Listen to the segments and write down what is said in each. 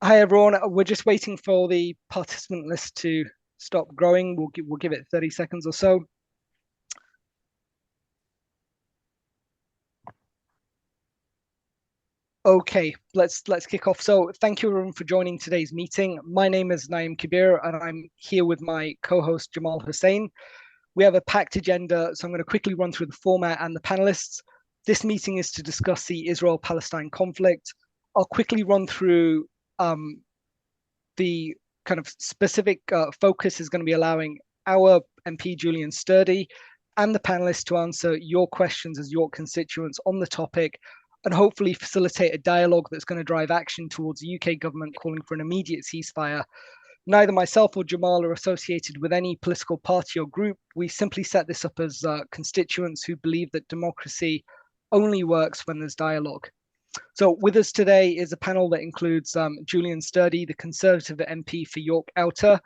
Hi everyone. We're just waiting for the participant list to stop growing. We'll give it 30 seconds or so. Okay, let's kick off. So thank you everyone for joining today's meeting. My name is Naeem Kabir and I'm here with my co-host Jamal Hussain. We have a packed agenda, so I'm going to quickly run through the format and the panelists. This meeting is to discuss the Israel-Palestine conflict. I'll quickly run through the kind of specific focus is going to be allowing our MP Julian Sturdy and the panelists to answer your questions as York constituents on the topic and hopefully facilitate a dialogue that's going to drive action towards the UK government calling for an immediate ceasefire. Neither myself or Jamal are associated with any political party or group. We simply set this up as constituents who believe that democracy only works when there's dialogue. So with us today is a panel that includes Julian Sturdy, the Conservative MP for York Outer.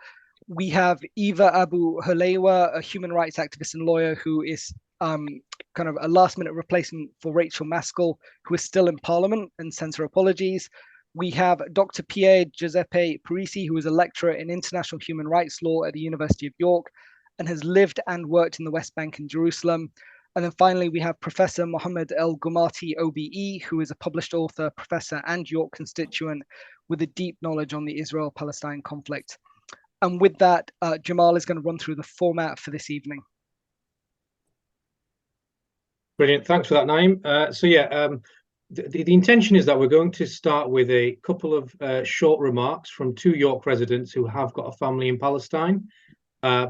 We have Eva Abu Halewa, a human rights activist and lawyer who is kind of a last-minute replacement for Rachael Maskell, who is still in Parliament and sends her apologies. We have Dr. Pier Giuseppe Parisi, who is a lecturer in international human rights law at the University of York and has lived and worked in the West Bank and Jerusalem. And then finally, we have Professor Mohammed El Gumati, OBE, who is a published author, professor, and York constituent with a deep knowledge on the Israel-Palestine conflict. And with that, Jamal is going to run through the format for this evening. Brilliant. Thanks for that, Naeem. The intention is that we're going to start with a couple of short remarks from two York residents who have got a family in Palestine.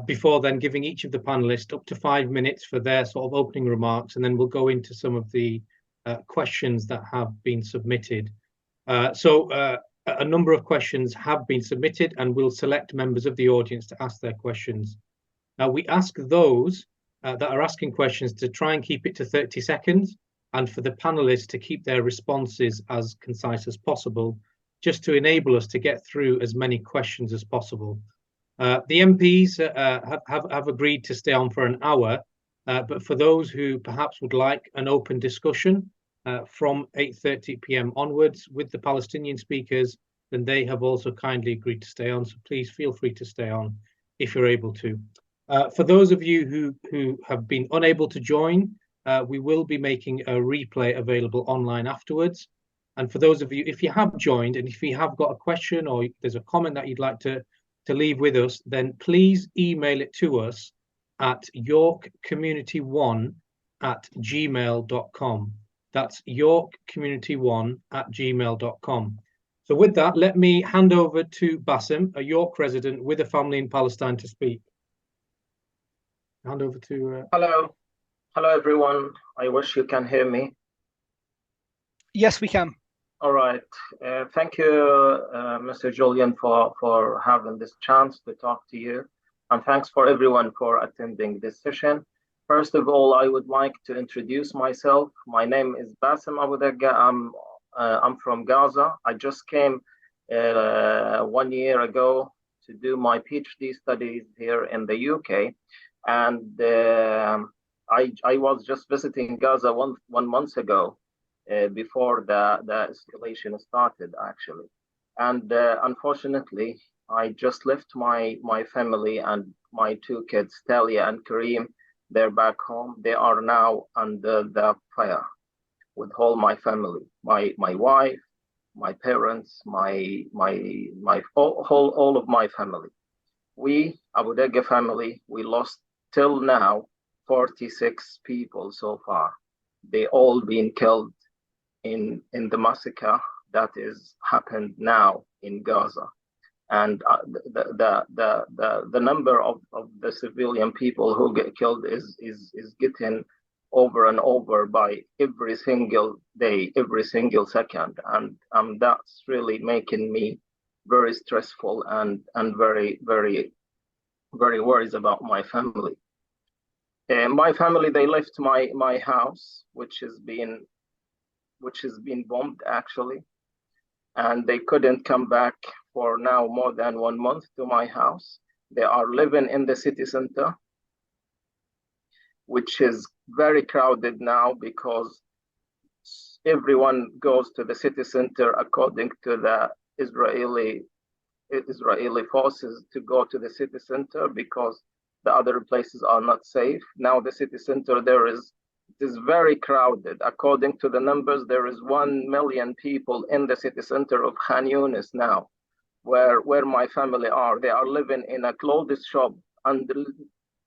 Before then giving each of the panelists up to 5 minutes for their sort of opening remarks, and then we'll go into some of the questions that have been submitted. A number of questions have been submitted and we'll select members of the audience to ask their questions. Now, we ask those that are asking questions to try and keep it to 30 seconds and for the panelists to keep their responses as concise as possible, just to enable us to get through as many questions as possible. The MPs have agreed to stay on for an hour, but for those who perhaps would like an open discussion from 8:30 p.m. onwards with the Palestinian speakers, then they have also kindly agreed to stay on. So please feel free to stay on if you're able to. For those of you who have been unable to join, we will be making a replay available online afterwards. And for those of you, if you have joined and if you have got a question or there's a comment that you'd like to leave with us, then please email it to us at yorkcommunity1@gmail.com. That's yorkcommunity1@gmail.com. So with that, let me hand over to Bassem, a York resident with a family in Palestine, to speak. Hand over to... Hello everyone. I wish you can hear me. Yes, we can. All right. Thank you, Mr. Julian, for having this chance to talk to you. And thanks for everyone for attending this session. First of all, I would like to introduce myself. My name is Bassem Abu Dagga. I'm from Gaza. I just came 1 year ago to do my PhD studies here in the UK. And I was just visiting Gaza one month ago. Before the escalation started, actually. And unfortunately, I just left my family and my two kids, Talia and Kareem. They're back home. They are now under the fire with all my family, my wife, my parents, all of my family. We, Abu Dagga family, we lost till now 46 people so far. They all been killed in the massacre that is happened now in Gaza, and the number of the civilian people who get killed is getting over and over by every single day, every single second, and that's really making me very stressful and very worried about my family. My family, they left my house, which has been bombed actually, and they couldn't come back for now more than 1 month to my house. They are living in the city center, which is very crowded now because everyone goes to the city center according to Israeli forces to go to the city center because the other places are not safe. Now the city center it is very crowded. According to the numbers, there is 1 million people in the city center of Khan Yunis now, where my family are. They are living in a clothes shop,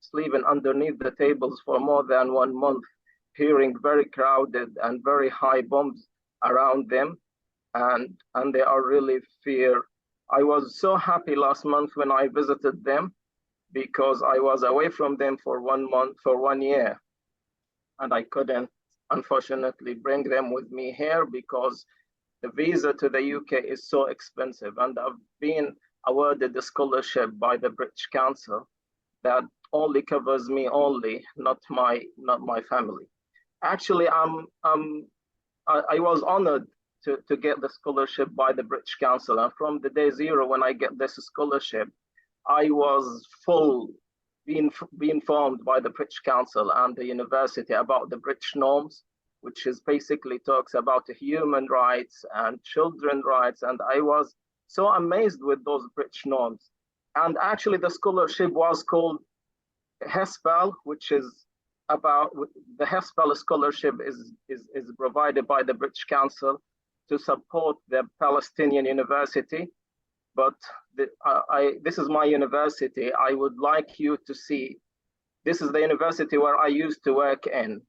sleeping underneath the tables for more than 1 month, hearing very crowded and very high bombs around them, and they are really fear. I was so happy last month when I visited them, because I was away from them for 1 month, for 1 year, and I couldn't, unfortunately, bring them with me here because the visa to the UK is so expensive, and I've been awarded the scholarship by the British Council that only covers me only, not my family. Actually, I was honored to get the scholarship by the British Council, and from the day zero when I get this scholarship, I was being informed by the British Council and the university about the British norms, which is basically talks about human rights and children's rights, and I was so amazed with those British norms. And actually, the scholarship was called HESPEL, which is about the HESPEL scholarship is provided by the British Council to support the Palestinian university. But this is my university. I would like you to see. This is the university where I used to work in.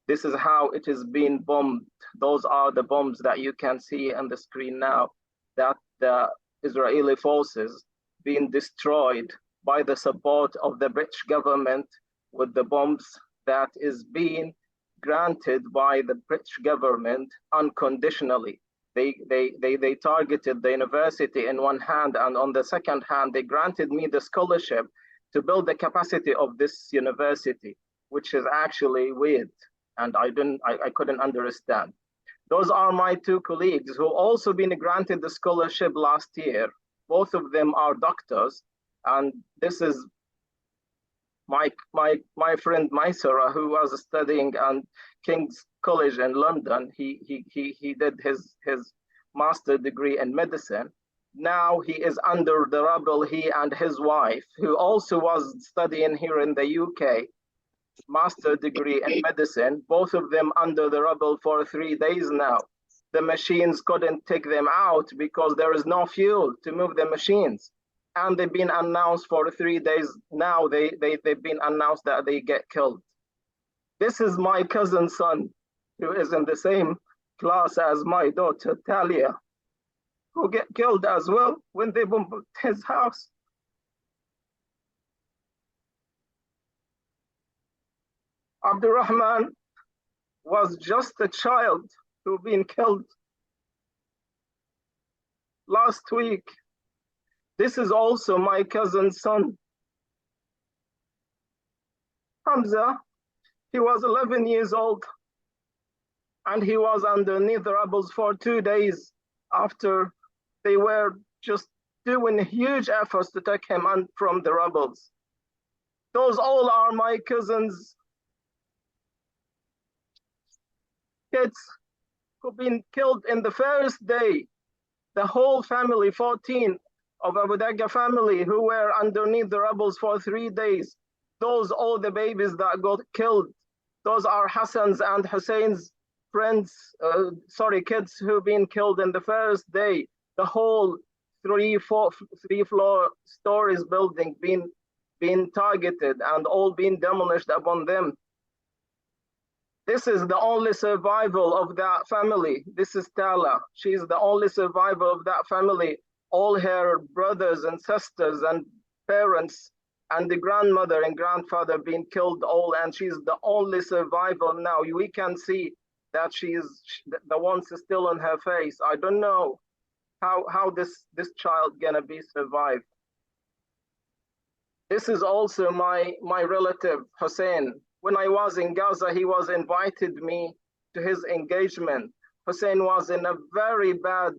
This is how it is being bombed. Those are the bombs that you can see on the screen now, that the Israeli forces being destroyed by the support of the British government with the bombs that is being granted by the British government unconditionally. They targeted the university in one hand, and on the second hand, they granted me the scholarship to build the capacity of this university, which is actually weird, and I couldn't understand. Those are my 2 colleagues who also been granted the scholarship last year. Both of them are doctors, and this is my friend Maisara, who was studying at King's College in London. He did his master's degree in medicine. Now he is under the rubble, he and his wife, who also was studying here in the UK, master's degree in medicine, both of them under the rubble for 3 days now. The machines couldn't take them out because there is no fuel to move the machines. And they've been announced for 3 days now, they've been announced that they get killed. This is my cousin's son, who is in the same class as my daughter, Talia, who get killed as well when they bombed his house. Abdurrahman was just a child who been killed last week. This is also my cousin's son. Hamza, he was 11 years old, and he was underneath the rubble for 2 days after they were just doing huge efforts to take him from the rubble. Those all are my cousins' kids who've been killed in the first day. The whole family, 14 of Abu Dagga family, who were underneath the rubble for 3 days. Those all the babies that got killed. Those are Hassan's and Hussein's friends, kids who've been killed in the first day. The whole three-floor stories building being targeted and all being demolished upon them. This is the only survival of that family. This is Tala. She's the only survivor of that family. All her brothers and sisters and parents and the grandmother and grandfather being killed all, and she's the only survivor now. We can see that the ones still on her face. I don't know how this child gonna be survived. This is also my relative Hussein. When I was in Gaza, he was invited me to his engagement. Hussein was in a very bad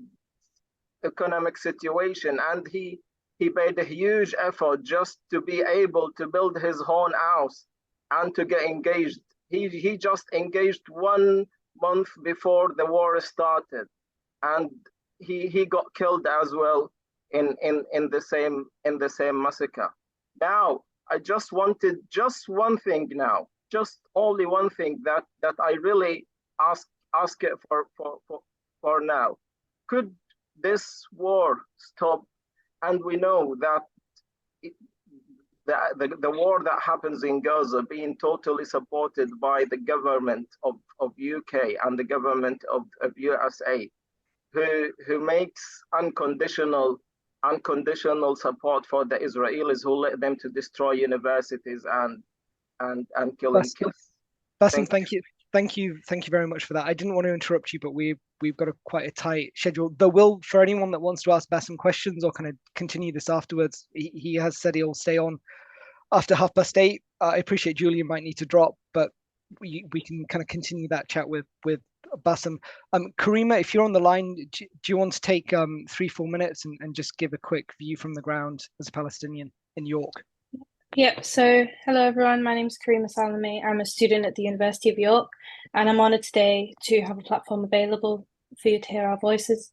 economic situation, and he made a huge effort just to be able to build his own house and to get engaged. He just engaged 1 month before the war started, and he got killed as well in the same massacre. Now, I just wanted just one thing now, just only one thing that I really ask it for now. Could this war stop? And we know that the war that happens in Gaza being totally supported by the government of UK and the government of USA, who makes unconditional support for the Israelis who let them to destroy universities and killing kids. Bassem, thank you very much for that. I didn't want to interrupt you, but we've got quite a tight schedule. There will, for anyone that wants to ask Bassem questions or kind of continue this afterwards, he has said he'll stay on after 8:30. I appreciate Julian might need to drop, but we can kind of continue that chat with Bassem. Karima, if you're on the line, do you want to take 3-4 minutes and just give a quick view from the ground as a Palestinian in York? Yep, so hello everyone, my name is Karima Salame. I'm a student at the University of York, and I'm honoured today to have a platform available for you to hear our voices.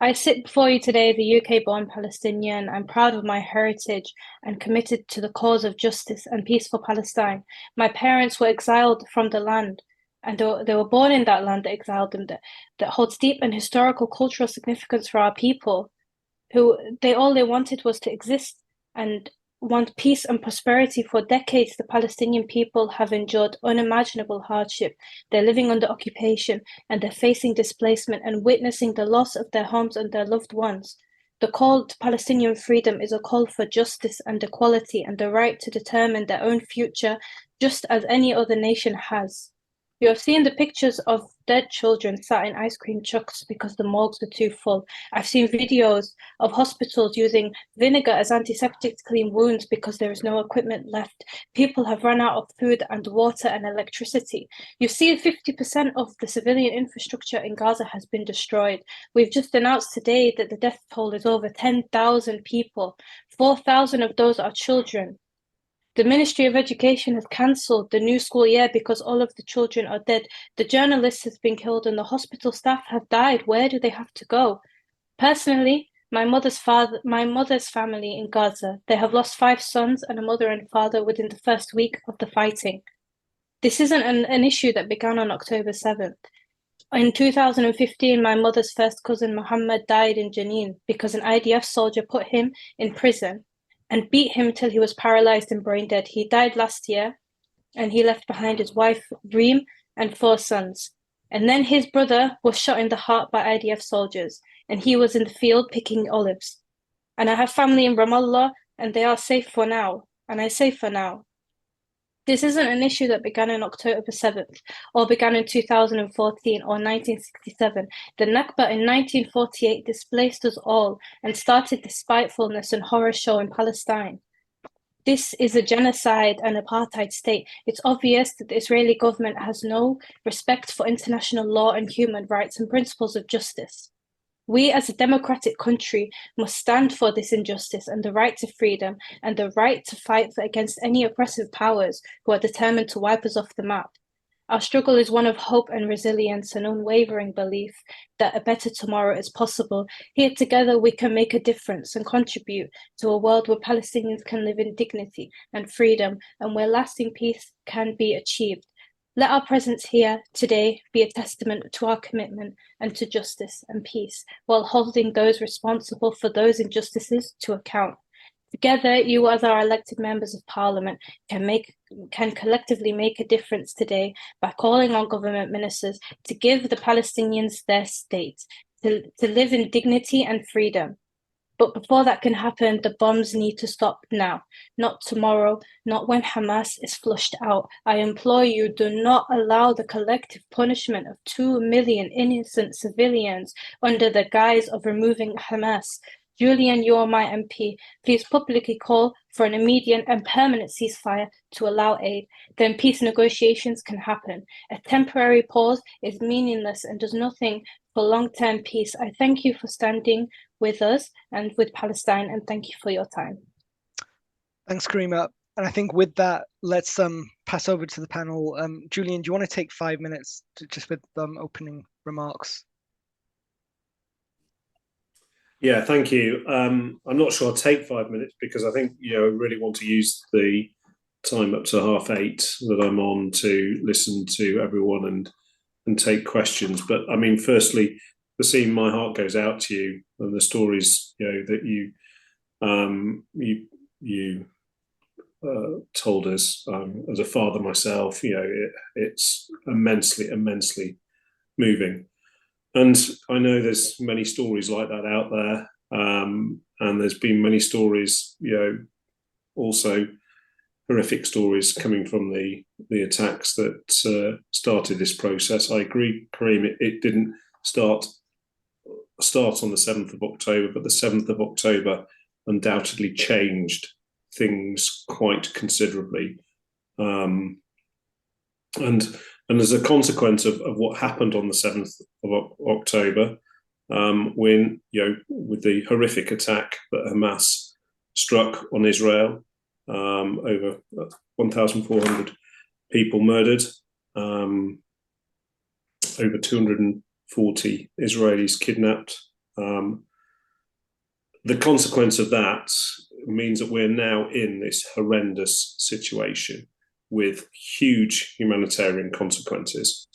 I sit before you today, the UK-born Palestinian. I'm proud of my heritage and committed to the cause of justice and peace for Palestine. My parents were exiled from the land, and they were born in that land that exiled them, that holds deep and historical cultural significance for our people, who all they wanted was to exist and want peace and prosperity. For decades, the Palestinian people have endured unimaginable hardship. They're living under occupation and they're facing displacement and witnessing the loss of their homes and their loved ones. The call to Palestinian freedom is a call for justice and equality and the right to determine their own future, just as any other nation has. You have seen the pictures of dead children sat in ice cream trucks because the morgues were too full. I've seen videos of hospitals using vinegar as antiseptic to clean wounds because there is no equipment left. People have run out of food and water and electricity. You see 50% of the civilian infrastructure in Gaza has been destroyed. We've just announced today that the death toll is over 10,000 people. 4,000 of those are children. The Ministry of Education has cancelled the new school year because all of the children are dead. The journalist has been killed and the hospital staff have died. Where do they have to go? Personally, my mother's family in Gaza, they have lost 5 sons and a mother and father within the first week of the fighting. This isn't an issue that began on October 7th. In 2015, my mother's first cousin Muhammad died in Jenin because an IDF soldier put him in prison and beat him till he was paralyzed and brain dead. He died last year, and he left behind his wife, Reem, and 4 sons. And then his brother was shot in the heart by IDF soldiers, and he was in the field picking olives. And I have family in Ramallah, and they are safe for now. And I say for now. This isn't an issue that began on October 7th, or began in 2014 or 1967. The Nakba in 1948 displaced us all and started the spitefulness and horror show in Palestine. This is a genocide and apartheid state. It's obvious that the Israeli government has no respect for international law and human rights and principles of justice. We as a democratic country must stand for this injustice and the right to freedom and the right to fight against any oppressive powers who are determined to wipe us off the map. Our struggle is one of hope and resilience and unwavering belief that a better tomorrow is possible. Here together we can make a difference and contribute to a world where Palestinians can live in dignity and freedom and where lasting peace can be achieved. Let our presence here today be a testament to our commitment and to justice and peace, while holding those responsible for those injustices to account. Together, you as our elected members of Parliament can collectively make a difference today by calling on government ministers to give the Palestinians their state, to live in dignity and freedom. But before that can happen, the bombs need to stop now, not tomorrow, not when Hamas is flushed out. I implore you, do not allow the collective punishment of 2 million innocent civilians under the guise of removing Hamas. Julian, you are my MP. Please publicly call for an immediate and permanent ceasefire to allow aid. Then peace negotiations can happen. A temporary pause is meaningless and does nothing for long-term peace. I thank you for standing with us and with Palestine, and thank you for your time. Thanks, Karima. And I think with that, let's pass over to the panel. Julian, do you want to take 5 minutes just with opening remarks? Yeah, thank you. I'm not sure I'll take 5 minutes because I think, I really want to use the time up to 8:30 that I'm on to listen to everyone and take questions. But I mean, firstly, Wasim, my heart goes out to you and the stories, that you told us. As a father myself, it's immensely moving. And I know there's many stories like that out there, and there's been many stories, also horrific stories coming from the attacks that started this process. I agree, Kareem, it didn't start on the 7th of October, but the 7th of October undoubtedly changed things quite considerably. And as a consequence of what happened on the 7th of October, when, with the horrific attack that Hamas struck on Israel, over 1,400 people murdered, over 240 Israelis kidnapped. The consequence of that means that we're now in this horrendous situation with huge humanitarian consequences,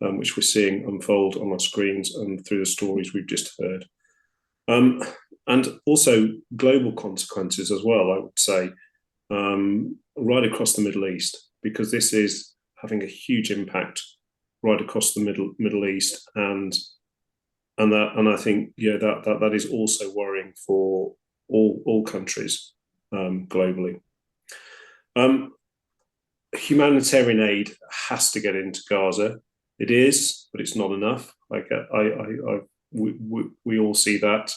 which we're seeing unfold on our screens and through the stories we've just heard. And also global consequences as well, I would say, right across the Middle East, because this is having a huge impact right across the Middle East, and I think that is also worrying for all countries globally. Humanitarian aid has to get into Gaza. It is, but it's not enough. We all see that.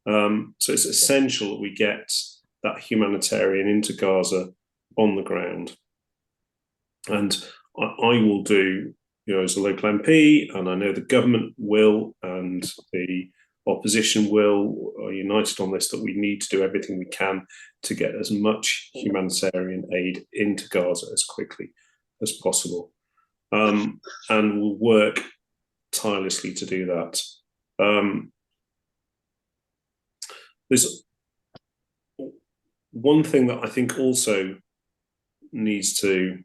So it's essential that we get that humanitarian into Gaza on the ground. And I will do, as a local MP, and I know the government will, and the opposition will, are united on this, that we need to do everything we can to get as much humanitarian aid into Gaza as quickly as possible. And we'll work tirelessly to do that. There's one thing that I think also needs to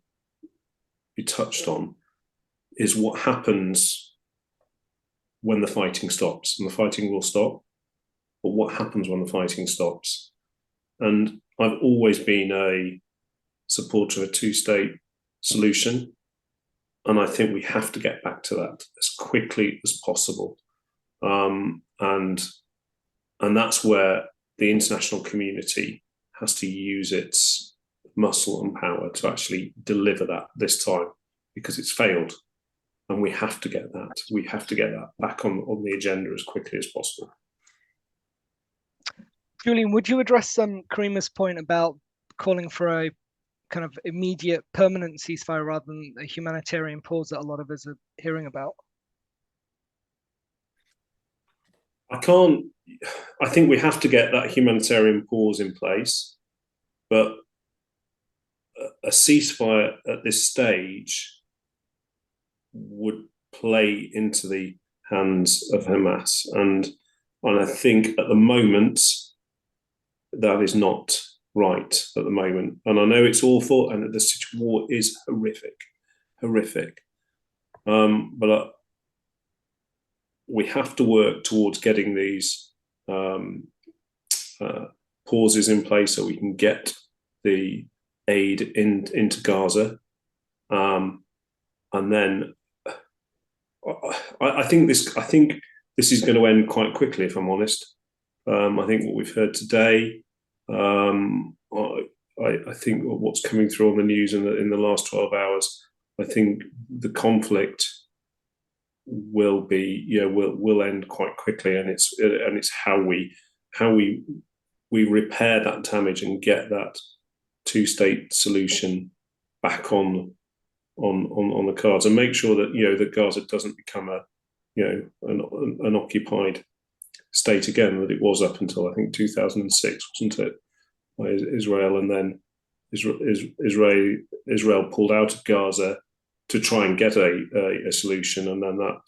be touched on is what happens when the fighting stops. And the fighting will stop, but what happens when the fighting stops? And I've always been a supporter of a two-state solution, and I think we have to get back to that as quickly as possible. And that's where the international community has to use its muscle and power to actually deliver that this time, because it's failed. And we have to get that. We have to get that back on the agenda as quickly as possible. Julian, would you address Kareema's point about calling for a kind of immediate permanent ceasefire rather than a humanitarian pause that a lot of us are hearing about? I think we have to get that humanitarian pause in place, but a ceasefire at this stage would play into the hands of Hamas. And I think at the moment, that is not right at the moment. And I know it's awful, and the war is horrific. But we have to work towards getting these pauses in place so we can get the aid into Gaza. And then I think this is going to end quite quickly, if I'm honest. I think what we've heard today, I think what's coming through on the news in the last 12 hours, I think the conflict will end quite quickly, and it's how we repair that damage and get that two-state solution back on the cards, and make sure that that Gaza doesn't become an occupied state again, that it was up until I think 2006, wasn't it, by Israel, and then Israel pulled out of Gaza to try and get a solution, and then that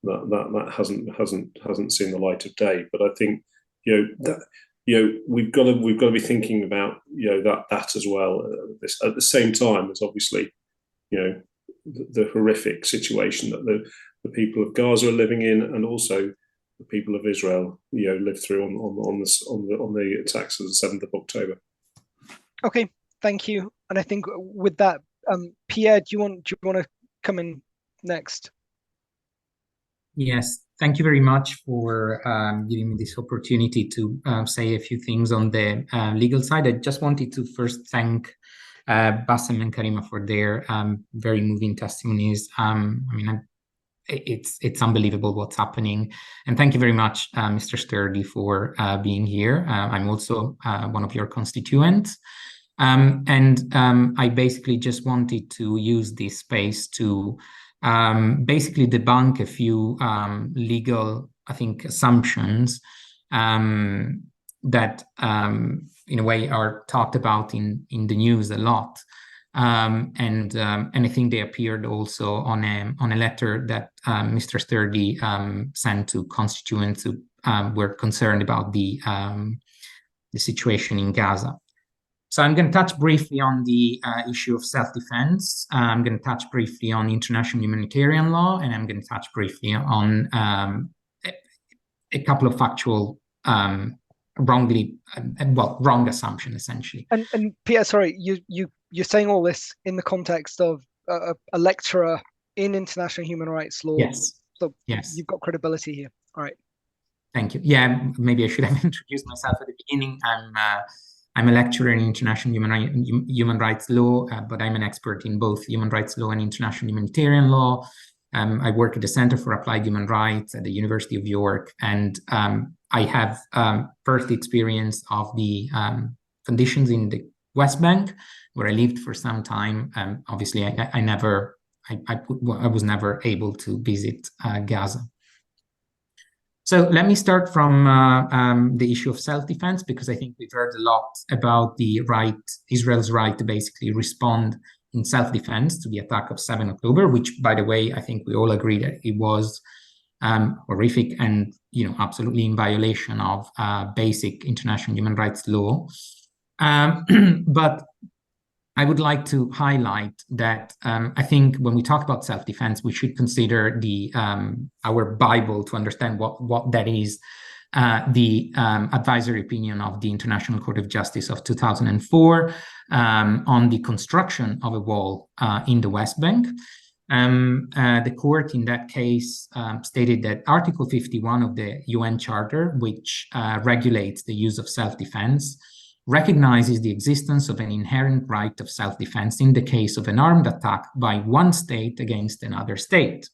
that hasn't seen the light of day. But I think we've got to be thinking about that as well. At the same time as obviously the horrific situation that the people of Gaza are living in, and also the people of Israel lived through on the attacks of the 7th of October. Okay, thank you. And I think with that, Pierre, do you want to come in next? Yes, thank you very much for giving me this opportunity to say a few things on the legal side. I just wanted to first thank Bassem and Karima for their very moving testimonies. I mean, it's unbelievable what's happening. And thank you very much, Mr. Sturdy, for being here. I'm also one of your constituents. I basically just wanted to use this space to basically debunk a few legal, I think, assumptions that in a way are talked about in the news a lot. And I think they appeared also on a letter that Mr. Sturdy sent to constituents who were concerned about the situation in Gaza. So I'm going to touch briefly on the issue of self-defense. I'm going to touch briefly on international humanitarian law, and I'm going to touch briefly on a couple of factual wrong assumption, essentially. And Pierre, sorry, you're saying all this in the context of a lecturer in international human rights law. Yes. So yes, you've got credibility here. All right. Thank you. Yeah, maybe I should have introduced myself at the beginning. I'm a lecturer in international human rights law, but I'm an expert in both human rights law and international humanitarian law. I work at the Center for Applied Human Rights at the University of York, and I have first experience of the conditions in the West Bank, where I lived for some time. Obviously, I was never able to visit Gaza. So let me start from the issue of self-defense, because I think we've heard a lot about Israel's right to basically respond in self-defense to the attack of 7 October, which, by the way, I think we all agree that it was horrific and absolutely in violation of basic international human rights law. But I would like to highlight that I think when we talk about self-defense, we should consider our Bible to understand what that is. The advisory opinion of the International Court of Justice of 2004 on the construction of a wall in the West Bank. The court in that case stated that Article 51 of the UN Charter, which regulates the use of self-defense, recognizes the existence of an inherent right of self-defense in the case of an armed attack by one state against another state.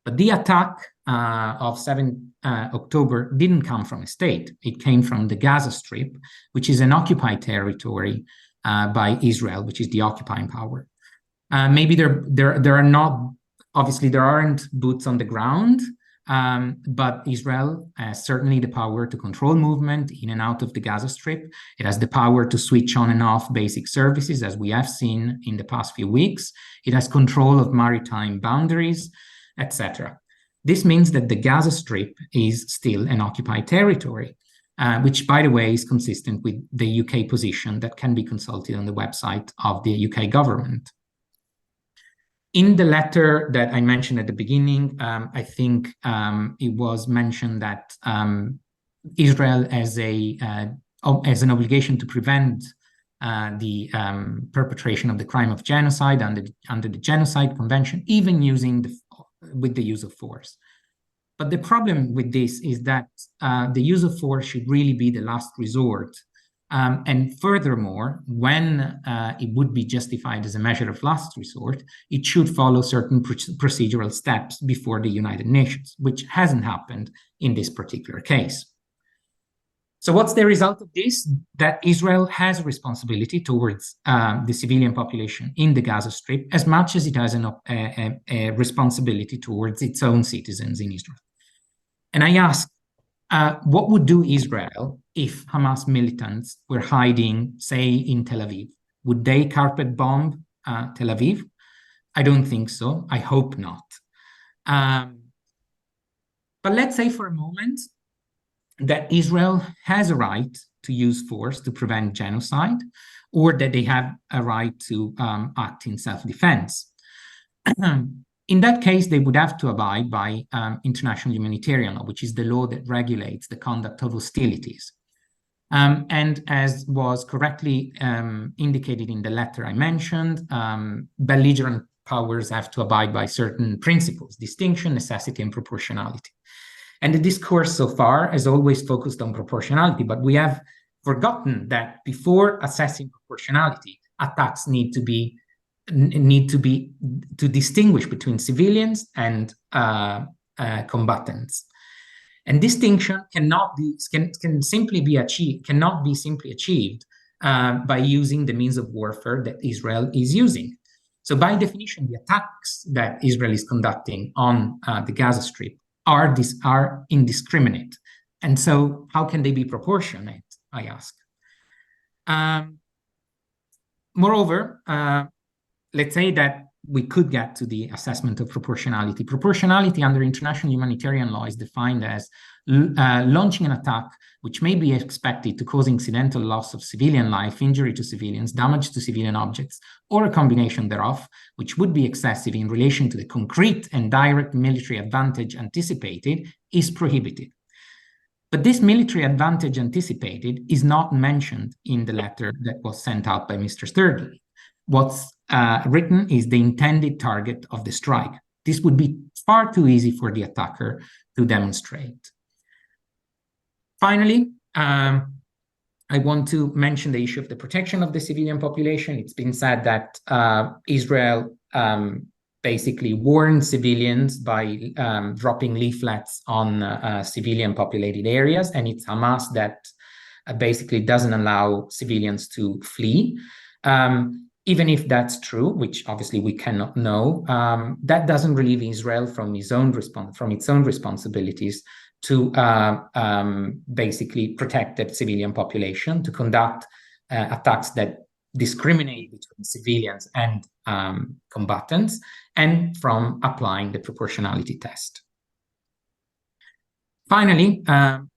But the attack of 7 October didn't come from a state. It came from the Gaza Strip, which is an occupied territory by Israel, which is the occupying power. Maybe there are not, obviously there aren't boots on the ground, but Israel has certainly the power to control movement in and out of the Gaza Strip. It has the power to switch on and off basic services, as we have seen in the past few weeks. It has control of maritime boundaries, etc. This means that the Gaza Strip is still an occupied territory, which, by the way, is consistent with the UK position that can be consulted on the website of the UK government. In the letter that I mentioned at the beginning, I think it was mentioned that Israel has an obligation to prevent the perpetration of the crime of genocide under the Genocide Convention, even with the use of force. But the problem with this is that the use of force should really be the last resort. And furthermore, when it would be justified as a measure of last resort, it should follow certain procedural steps before the United Nations, which hasn't happened in this particular case. So what's the result of this? That Israel has a responsibility towards the civilian population in the Gaza Strip as much as it has a responsibility towards its own citizens in Israel. And I ask, what would do Israel if Hamas militants were hiding, say, in Tel Aviv? Would they carpet bomb Tel Aviv? I don't think so. I hope not. But let's say for a moment that Israel has a right to use force to prevent genocide, or that they have a right to act in self-defense. In that case, they would have to abide by international humanitarian law, which is the law that regulates the conduct of hostilities. And as was correctly indicated in the letter I mentioned, belligerent powers have to abide by certain principles: distinction, necessity, and proportionality. And the discourse so far has always focused on proportionality, but we have forgotten that before assessing proportionality, attacks need to distinguish between civilians and combatants. And distinction cannot be simply achieved by using the means of warfare that Israel is using. So by definition, the attacks that Israel is conducting on the Gaza Strip are indiscriminate. And so how can they be proportionate, I ask? Moreover, let's say that we could get to the assessment of proportionality. Proportionality under international humanitarian law is defined as launching an attack which may be expected to cause incidental loss of civilian life, injury to civilians, damage to civilian objects, or a combination thereof, which would be excessive in relation to the concrete and direct military advantage anticipated, is prohibited. But this military advantage anticipated is not mentioned in the letter that was sent out by Mr. Sturgis. What's written is the intended target of the strike. This would be far too easy for the attacker to demonstrate. Finally, I want to mention the issue of the protection of the civilian population. It's been said that Israel basically warned civilians by dropping leaflets on civilian populated areas, and it's Hamas that basically doesn't allow civilians to flee. Even if that's true, which obviously we cannot know, that doesn't relieve Israel from its own responsibilities to basically protect the civilian population, to conduct attacks that discriminate between civilians and combatants, and from applying the proportionality test. Finally,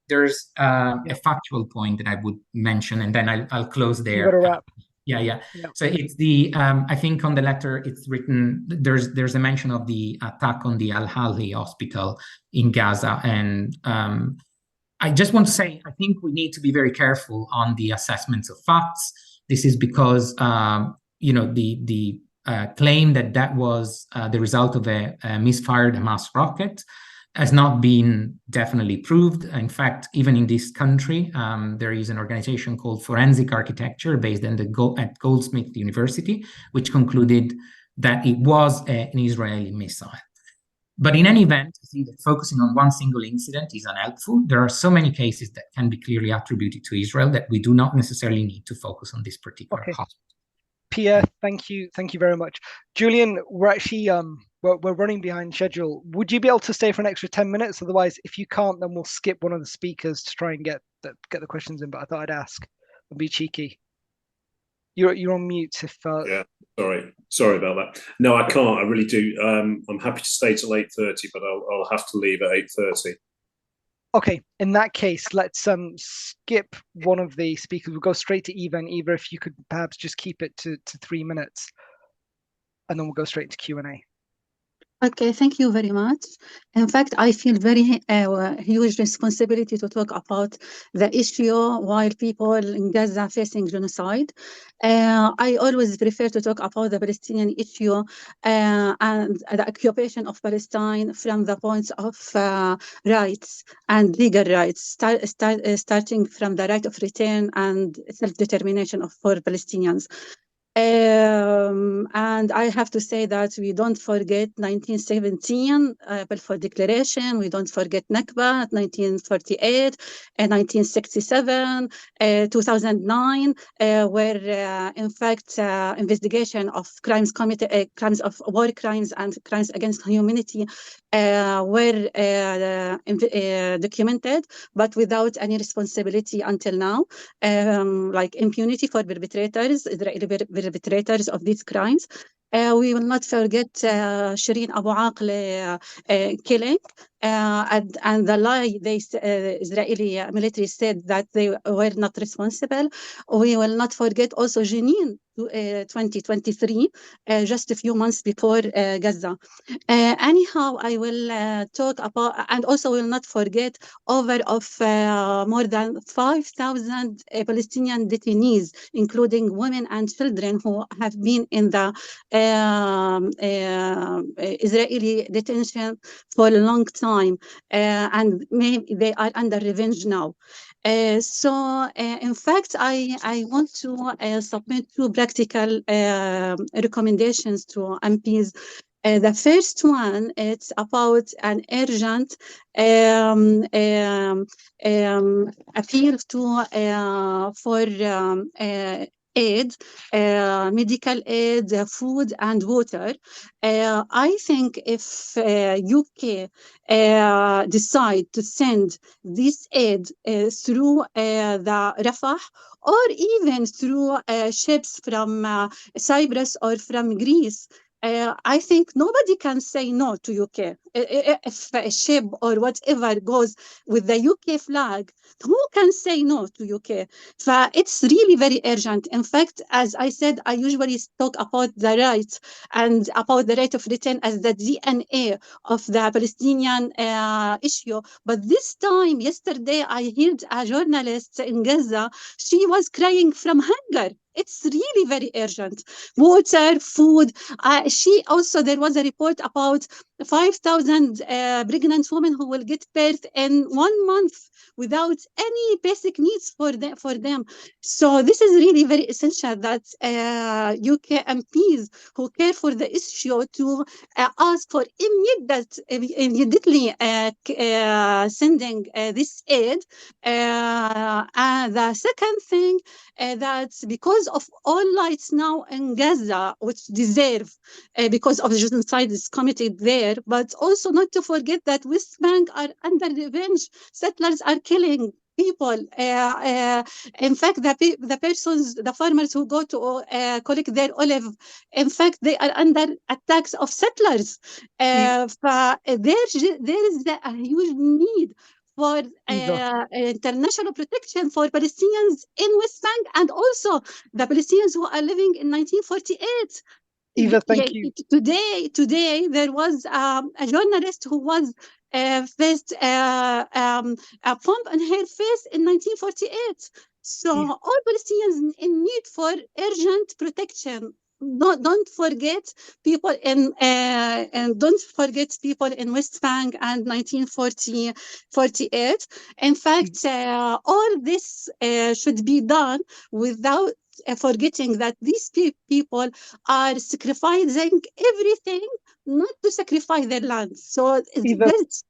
there's a factual point that I would mention, and then I'll close there. You got to wrap. Yeah. So it's the I think on the letter it's written there's a mention of the attack on the Al-Halhi hospital in Gaza, and I just want to say I think we need to be very careful on the assessments of facts. This is because the claim that was the result of a misfired Hamas rocket has not been definitely proved. In fact, even in this country, there is an organization called Forensic Architecture based at Goldsmith University, which concluded that it was an Israeli missile. But in any event, I think that focusing on one single incident is unhelpful. There are so many cases that can be clearly attributed to Israel that we do not necessarily need to focus on this particular hospital. Pierre, thank you very much. Julian, we're actually we're running behind schedule. Would you be able to stay for an extra 10 minutes? Otherwise, if you can't, then we'll skip one of the speakers to try and get the questions in. But I thought I'd ask and be cheeky. You're on mute. If yeah, sorry about that. No, I can't. I really do. I'm happy to stay till 8:30, but I'll have to leave at 8:30. Okay, in that case, let's skip one of the speakers. We'll go straight to Eva, and Eva, if you could perhaps just keep it to 3 minutes, and then we'll go straight to Q&A. Okay, thank you very much. In fact, I feel very huge responsibility to talk about the issue while people in Gaza facing genocide. I always prefer to talk about the Palestinian issue and the occupation of Palestine from the points of rights and legal rights, starting from the right of return and self-determination for Palestinians. And I have to say that we don't forget 1917 Balfour Declaration. We don't forget Nakba, 1948, 1967, 2009, where in fact investigation of crimes committed, crimes of war crimes and crimes against humanity were documented, but without any responsibility until now, like impunity for perpetrators, Israeli perpetrators of these crimes. We will not forget Shireen Abu Aql killing and the lie Israeli military said that they were not responsible. We will not forget also Jenin 2023, just a few months before Gaza. Anyhow, I will talk about, and also will not forget over of more than 5,000 Palestinian detainees, including women and children who have been in the Israeli detention for a long time, and maybe they are under revenge now. In fact, I want to submit two practical recommendations to MPs. The first one, it's about an urgent appeal to for aid, medical aid, food and water. I think if UK decide to send this aid through the Rafah, or even through ships from Cyprus or from Greece, I think nobody can say no to UK. If a ship or whatever goes with the UK flag, who can say no to UK? So it's really very urgent. In fact, as I said, I usually talk about the rights and about the right of return as the DNA of the Palestinian issue. But this time, yesterday, I heard a journalist in Gaza, she was crying from hunger. It's really very urgent. Water, food. There was a report about 5,000 pregnant women who will get birth in 1 month without any basic needs for them. So this is really very essential that UK MPs who care for the issue to ask for immediately sending this aid. And the second thing, that because of all lights now in Gaza, which deserve because of the genocide is committed there, but also not to forget that West Bank are under revenge. Settlers are killing people. In fact, the farmers who go to collect their olive, in fact, they are under attacks of settlers. There is a huge need for international protection for Palestinians in West Bank, and also the Palestinians who are living in 1948. Eva, thank you. Today there was a journalist who was faced a bomb on her face in 1948. So all Palestinians in need for urgent protection. Don't forget people in and don't forget people in West Bank and 1948. In fact, all this should be done without forgetting that these people are sacrificing everything not to sacrifice their land. So this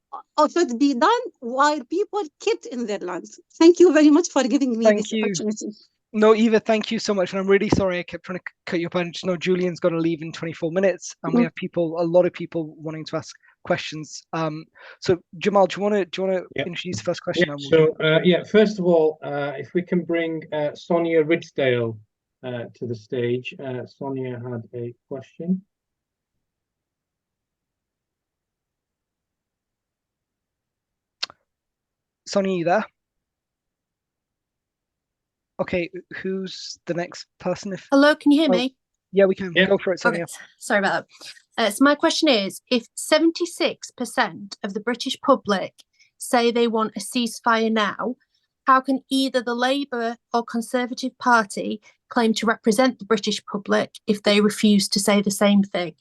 should be done while people kept in their land. Thank you very much for giving me this opportunity. No, Eva, thank you so much. And I'm really sorry I kept trying to cut you off. I just know Julian's going to leave in 24 minutes. And we have a lot of people wanting to ask questions. So Jamal, do you want to introduce the first question? First of all, if we can bring Sonia Ridsdale to the stage. Sonia had a question. Sonia, you there? Okay, who's the next person? Hello, can you hear me? Yeah, we can. Go for it, Sonia. Okay. Sorry about that. So my question is, if 76% of the British public say they want a ceasefire now, how can either the Labour or Conservative Party claim to represent the British public if they refuse to say the same thing?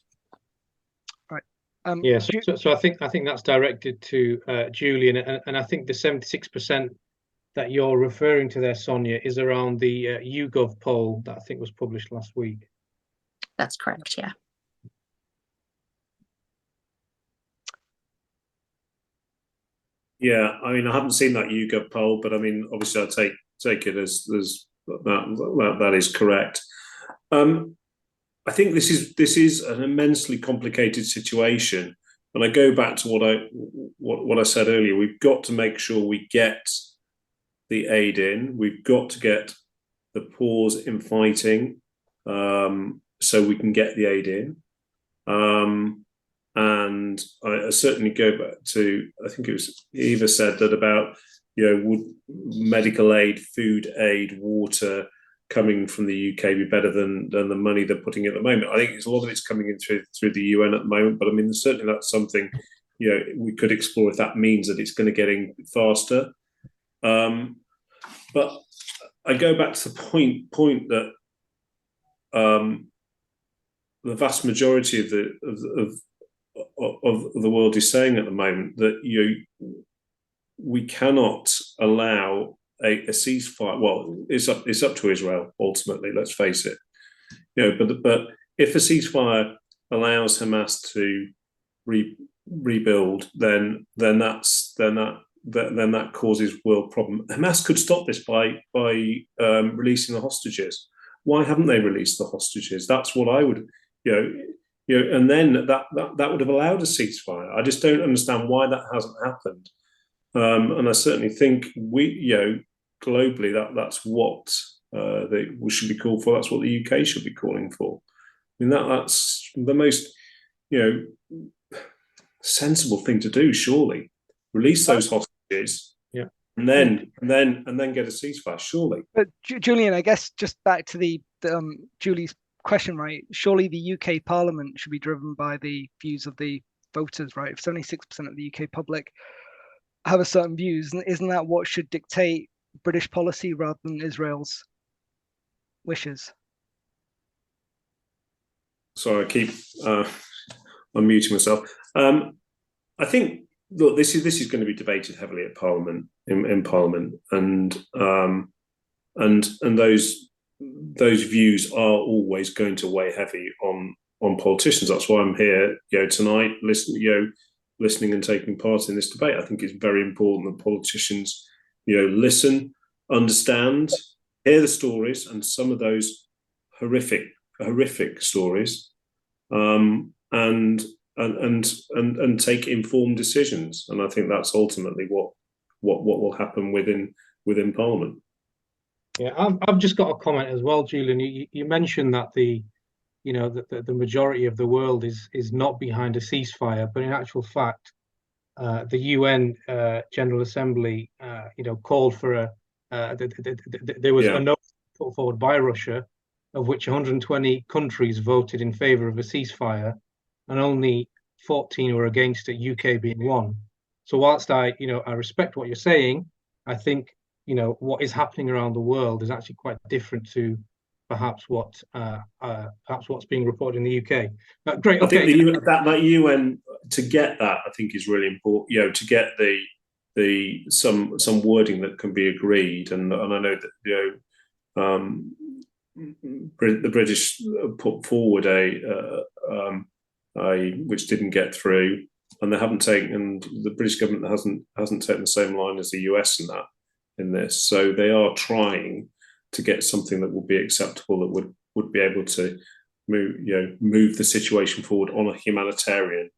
Right. So I think that's directed to Julian, and I think the 76% that you're referring to there, Sonia, is around the YouGov poll that I think was published last week. That's correct, yeah. Yeah, I mean, I haven't seen that YouGov poll, but I mean, obviously, I take it as that is correct. I think this is an immensely complicated situation, and I go back to what I said earlier. We've got to make sure we get the aid in. We've got to get the pause in fighting, so we can get the aid in. And I certainly go back to, I think it was Eva said that about, would medical aid, food aid, water coming from the UK be better than the money they're putting at the moment? I think a lot of it's coming in through the UN at the moment, but I mean, certainly that's something, we could explore if that means that it's going to get in faster. But I go back to the point that the vast majority of the world is saying at the moment that we cannot allow a ceasefire. Well, it's up to Israel ultimately. Let's face it. But if a ceasefire allows Hamas to rebuild, then that causes world problem. Hamas could stop this by releasing the hostages. Why haven't they released the hostages? That's what I would, and then that would have allowed a ceasefire. I just don't understand why that hasn't happened. And I certainly think globally that's what we should be called for. That's what the UK should be calling for. I mean, that's the most, sensible thing to do. Surely, release those hostages. Yeah. And then get a ceasefire, surely. But Julian, I guess just back to the Julie's question, right? Surely the UK Parliament should be driven by the views of the voters, right? If 76% of the UK public have a certain views, isn't that what should dictate British policy rather than Israel's wishes? Sorry, I keep unmuting myself. I think, look, this is going to be debated heavily at Parliament, in Parliament, and those views are always going to weigh heavy on politicians. That's why I'm here, tonight, listening and taking part in this debate. I think it's very important that politicians, listen, understand, hear the stories, and some of those horrific stories, and take informed decisions. And I think that's ultimately what will happen within Parliament. Yeah, I've just got a comment as well, Julian. You mentioned that the majority of the world is not behind a ceasefire, but in actual fact, the UN General Assembly, called for there was a note put forward by Russia, of which 120 countries voted in favour of a ceasefire, and only 14 were against it, UK being one. So whilst I respect what you're saying, I think what is happening around the world is actually quite different to perhaps what's being reported in the UK. Great. Okay. I think that UN, to get that, I think is really important. To get some wording that can be agreed, and I know that the British put forward a which didn't get through, and they haven't taken, and the British government hasn't taken the same line as the US in this. So they are trying to get something that will be acceptable, that would be able to move the situation forward on a humanitarian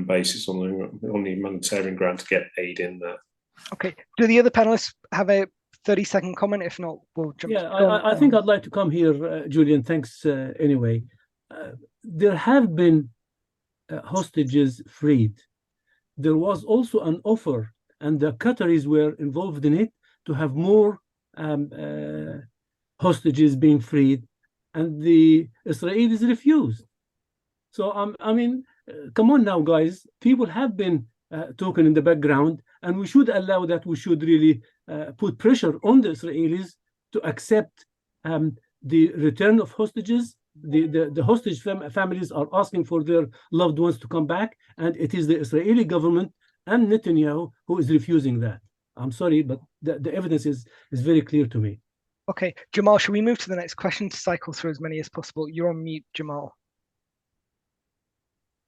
basis, on the humanitarian ground, to get aid in there. Okay. Do the other panelists have a 30-second comment? If not, we'll jump. Yeah, I think I'd like to come here, Julian. Thanks anyway. There have been hostages freed. There was also an offer, and the Qataris were involved in it, to have more hostages being freed, and the Israelis refused. So I mean, come on now, guys. People have been talking in the background, and we should allow that. We should really put pressure on the Israelis to accept the return of hostages. The hostage families are asking for their loved ones to come back, and it is the Israeli government and Netanyahu who is refusing that. I'm sorry, but the evidence is very clear to me. Okay, Jamal, should we move to the next question to cycle through as many as possible? You're on mute, Jamal.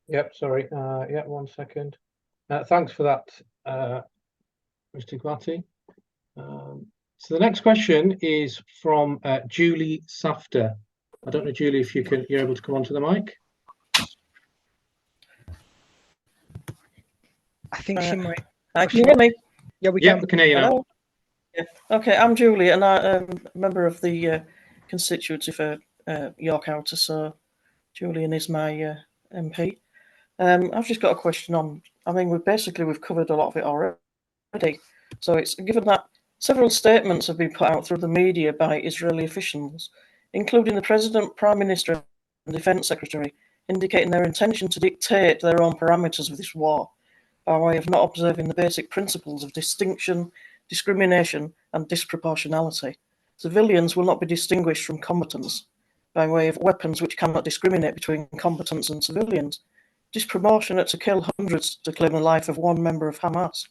Yep, sorry. Yeah, 1 second. Thanks for that, Mr. Gwati. So the next question is from Julie Safter. I don't know, Julie, if you're able to come onto the mic. I think she might. Can you hear me? Yeah, we can. We can hear you now. Yeah. Okay, I'm Julie, and I'm a member of the constituency for York Outer, so Julian is my MP. I've just got a question on, I mean, we've covered a lot of it already. So it's given that several statements have been put out through the media by Israeli officials, including the President, Prime Minister and Defence Secretary, indicating their intention to dictate their own parameters of this war by way of not observing the basic principles of distinction, discrimination and disproportionality. Civilians will not be distinguished from combatants by way of weapons which cannot discriminate between combatants and civilians. Disproportionate to kill hundreds to claim the life of one member of Hamas.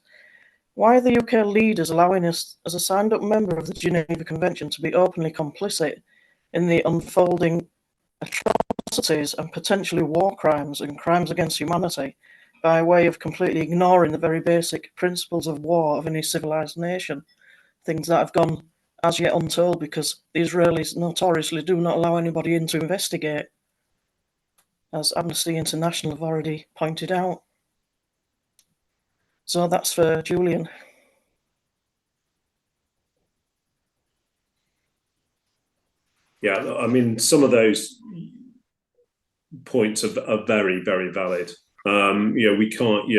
Why are the UK leaders allowing us, as a signed-up member of the Geneva Convention, to be openly complicit in the unfolding atrocities and potentially war crimes and crimes against humanity by way of completely ignoring the very basic principles of war of any civilized nation? Things that have gone as yet untold because the Israelis notoriously do not allow anybody in to investigate, as Amnesty International have already pointed out. So that's for Julian. Yeah, I mean, some of those points are very, very valid. We can't,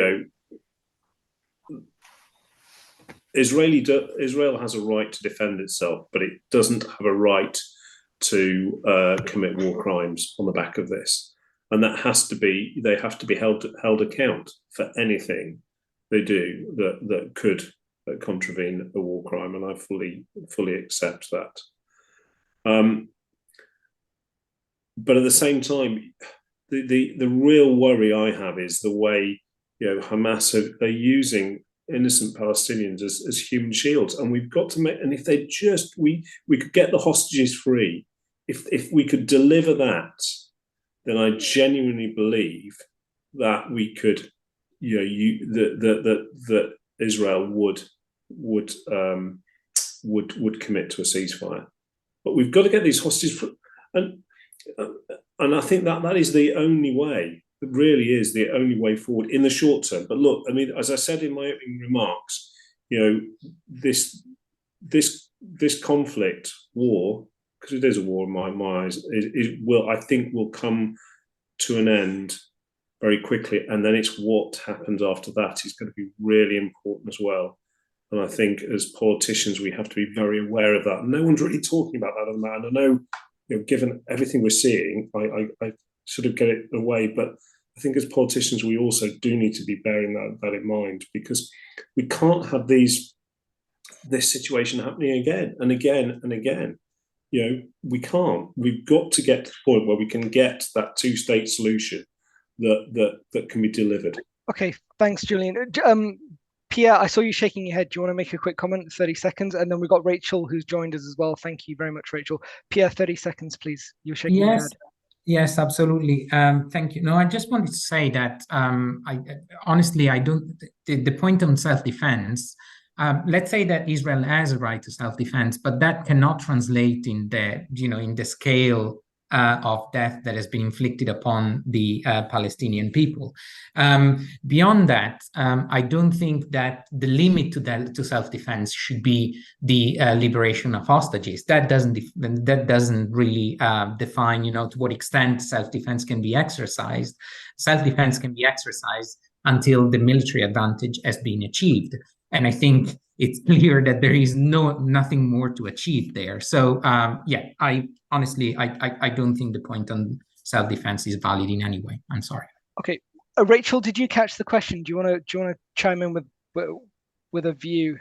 Israel has a right to defend itself, but it doesn't have a right to commit war crimes on the back of this. And that they have to be held account for anything they do that could contravene a war crime, and I fully accept that. But at the same time, the real worry I have is the way Hamas are using innocent Palestinians as human shields, and we've got to make. And if they just we could get the hostages free, if we could deliver that, then I genuinely believe that we could, that Israel would commit to a ceasefire. But we've got to get these hostages free, and I think that is the only way. It really is the only way forward in the short term. But look, I mean, as I said in my opening remarks, this conflict, war, because it is a war in my eyes, I think will come to an end very quickly, and then it's what happens after that is going to be really important as well. And I think as politicians, we have to be very aware of that. No one's really talking about that, and I know, given everything we're seeing, I sort of get it away, but I think as politicians, we also do need to be bearing that in mind, because we can't have this situation happening again and again and again. We can't. We've got to get to the point where we can get that two-state solution that can be delivered. Okay, thanks, Julian. Pierre, I saw you shaking your head. Do you want to make a quick comment? 30 seconds. And then we've got Rachel, who's joined us as well. Thank you very much, Rachel. Pierre, 30 seconds, please. You're shaking your head. Yes, absolutely. Thank you. No, I just wanted to say that I don't. The point on self-defense. Let's say that Israel has a right to self-defense, but that cannot translate in the scale of death that has been inflicted upon the Palestinian people. Beyond that, I don't think that the limit to self-defense should be the liberation of hostages. That doesn't really define, to what extent self-defense can be exercised. Self-defense can be exercised until the military advantage has been achieved. And I think it's clear that there is nothing more to achieve there. So I honestly don't think the point on self-defense is valid in any way. I'm sorry. Okay, Rachel, did you catch the question? Do you want to chime in with a view?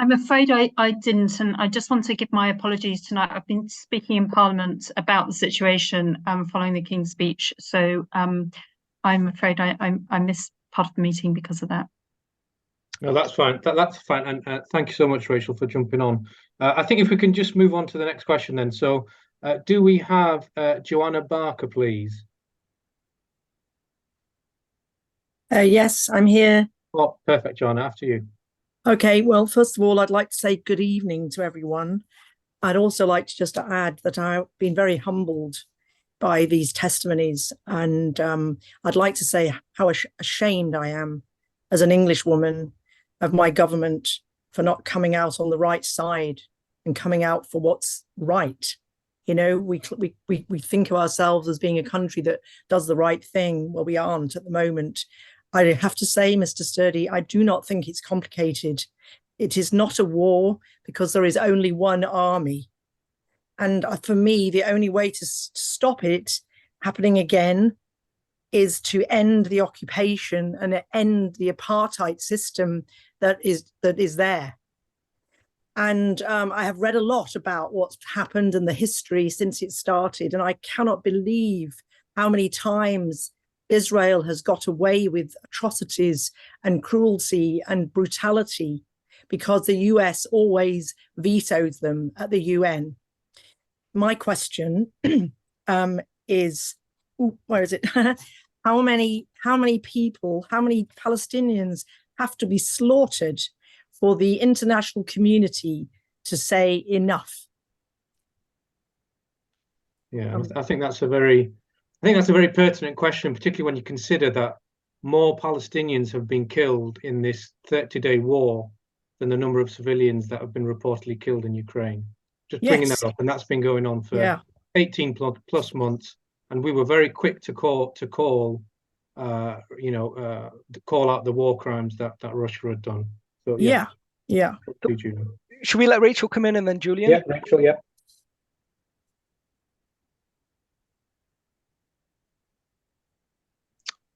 I'm afraid I didn't, and I just want to give my apologies tonight. I've been speaking in Parliament about the situation following the King's speech, so I'm afraid I missed part of the meeting because of that. No, that's fine. That's fine. And thank you so much, Rachel, for jumping on. I think if we can just move on to the next question then. So do we have Joanna Barker, please? Yes, I'm here. Oh, perfect, Joanna. After you. Okay, well, first of all, I'd like to say good evening to everyone. I'd also like to just add that I've been very humbled by these testimonies. And I'd like to say how ashamed I am as an English woman of my government for not coming out on the right side and coming out for what's right. You know, we think of ourselves as being a country that does the right thing. Well, we aren't at the moment. I have to say, Mr. Sturdy, I do not think it's complicated. It is not a war because there is only one army. And for me, the only way to stop it happening again is to end the occupation and end the apartheid system that is there. And I have read a lot about what's happened and the history since it started. And I cannot believe how many times Israel has got away with atrocities and cruelty and brutality because the US always vetoes them at the UN. My question is, where is it? How many people, how many Palestinians have to be slaughtered for the international community to say enough? Yeah, I think that's a very pertinent question, particularly when you consider that more Palestinians have been killed in this 30-day war than the number of civilians that have been reportedly killed in Ukraine. Just bringing that up, and that's been going on for 18 plus months. And we were very quick to call out the war crimes that Russia had done. So yeah. Should we let Rachel come in and then Julian? Yeah, Rachel. Yeah.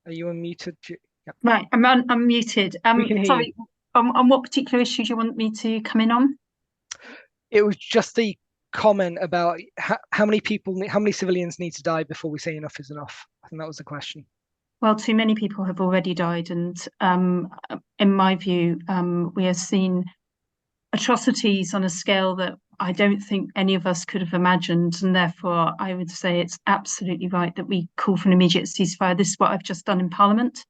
Are you unmuted? Yeah. Right, I'm unmuted. We can hear sorry, on what particular issue do you want me to come in on? It was just the comment about how many civilians need to die before we say enough is enough. I think that was the question. Well, too many people have already died, and in my view, we have seen atrocities on a scale that I don't think any of us could have imagined, and therefore I would say it's absolutely right that we call for an immediate ceasefire. This is what I've just done in Parliament,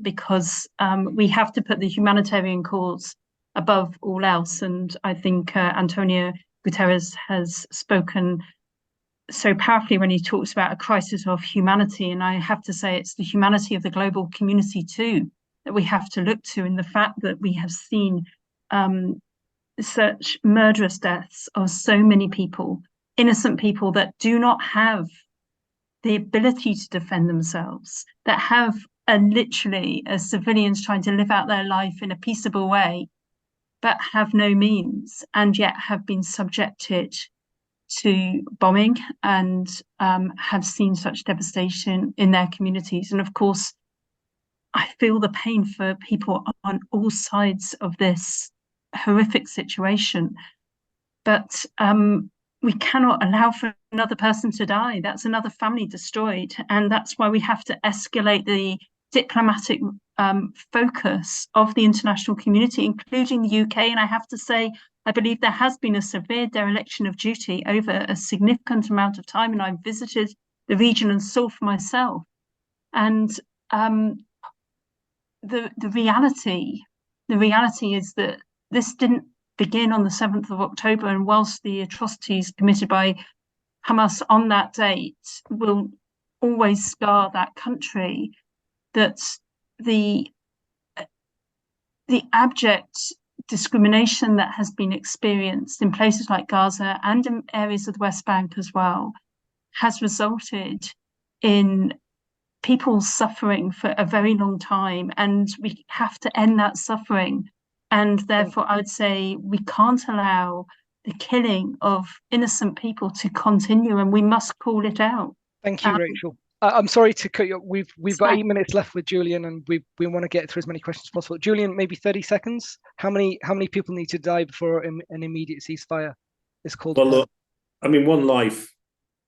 because we have to put the humanitarian cause above all else, and I think Antonio Guterres has spoken so powerfully when he talks about a crisis of humanity, and I have to say it's the humanity of the global community too that we have to look to, in the fact that we have seen such murderous deaths of so many people, innocent people that do not have the ability to defend themselves, that have literally as civilians trying to live out their life in a peaceable way, but have no means, and yet have been subjected to bombing and have seen such devastation in their communities. And of course, I feel the pain for people on all sides of this horrific situation, but we cannot allow for another person to die. That's another family destroyed, and that's why we have to escalate the diplomatic focus of the international community, including the UK. And I have to say, I believe there has been a severe dereliction of duty over a significant amount of time, and I visited the region and saw for myself. And the reality is that this didn't begin on the 7th of October, and whilst the atrocities committed by Hamas on that date will always scar that country, that the abject discrimination that has been experienced in places like Gaza and in areas of the West Bank as well has resulted in people suffering for a very long time, and we have to end that suffering. And therefore, I would say we can't allow the killing of innocent people to continue, and we must call it out. Thank you, Rachel. I'm sorry to cut you. We've got 8 minutes left with Julian, and we want to get through as many questions as possible. Julian, maybe 30 seconds. How many people need to die before an immediate ceasefire is called? Well, look, I mean, one life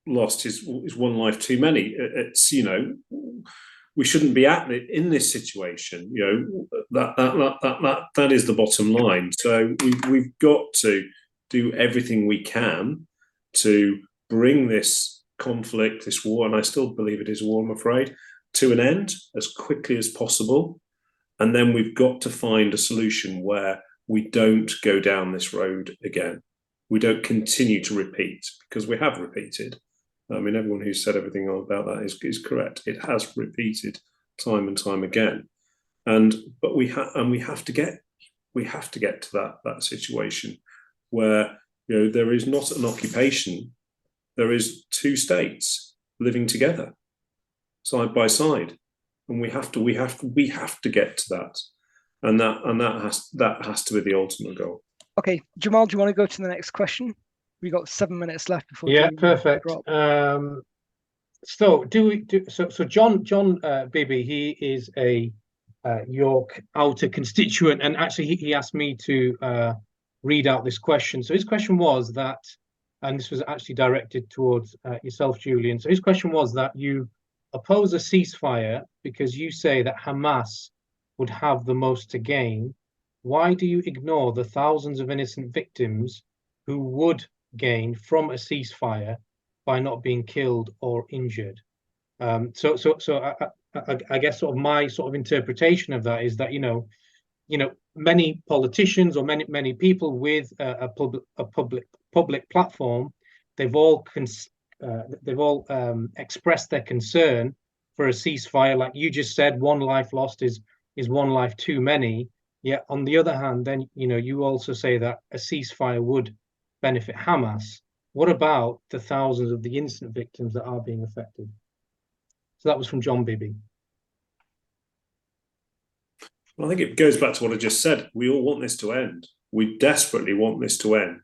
lost is one life too many. It's, you know, we shouldn't be in this situation. You know, that is the bottom line. So we've got to do everything we can to bring this conflict, this war, and I still believe it is a war, I'm afraid, to an end as quickly as possible. And then we've got to find a solution where we don't go down this road again. We don't continue to repeat, because we have repeated. I mean, everyone who said everything about that is correct. It has repeated time and time again. But we have to get to that situation where, you know, there is not an occupation there is two states living together, side by side, and we have to get to that, and that has to be the ultimate goal. Okay, Jamal, do you want to go to the next question? We got 7 minutes left before. Yeah, Julian perfect. So John Bibby, he is a York outer constituent, and actually he asked me to read out this question. So his question was that, and this was actually directed towards yourself, Julian. So his question was that you oppose a ceasefire because you say that Hamas would have the most to gain. Why do you ignore the thousands of innocent victims who would gain from a ceasefire by not being killed or injured? So I guess sort of my sort of interpretation of that is that many politicians or many people with a public platform, they've all expressed their concern for a ceasefire. Like you just said, one life lost is one life too many. Yet on the other hand, then you also say that a ceasefire would benefit Hamas. What about the thousands of the innocent victims that are being affected? So that was from John Bibby. Well, I think it goes back to what I just said. We all want this to end. We desperately want this to end.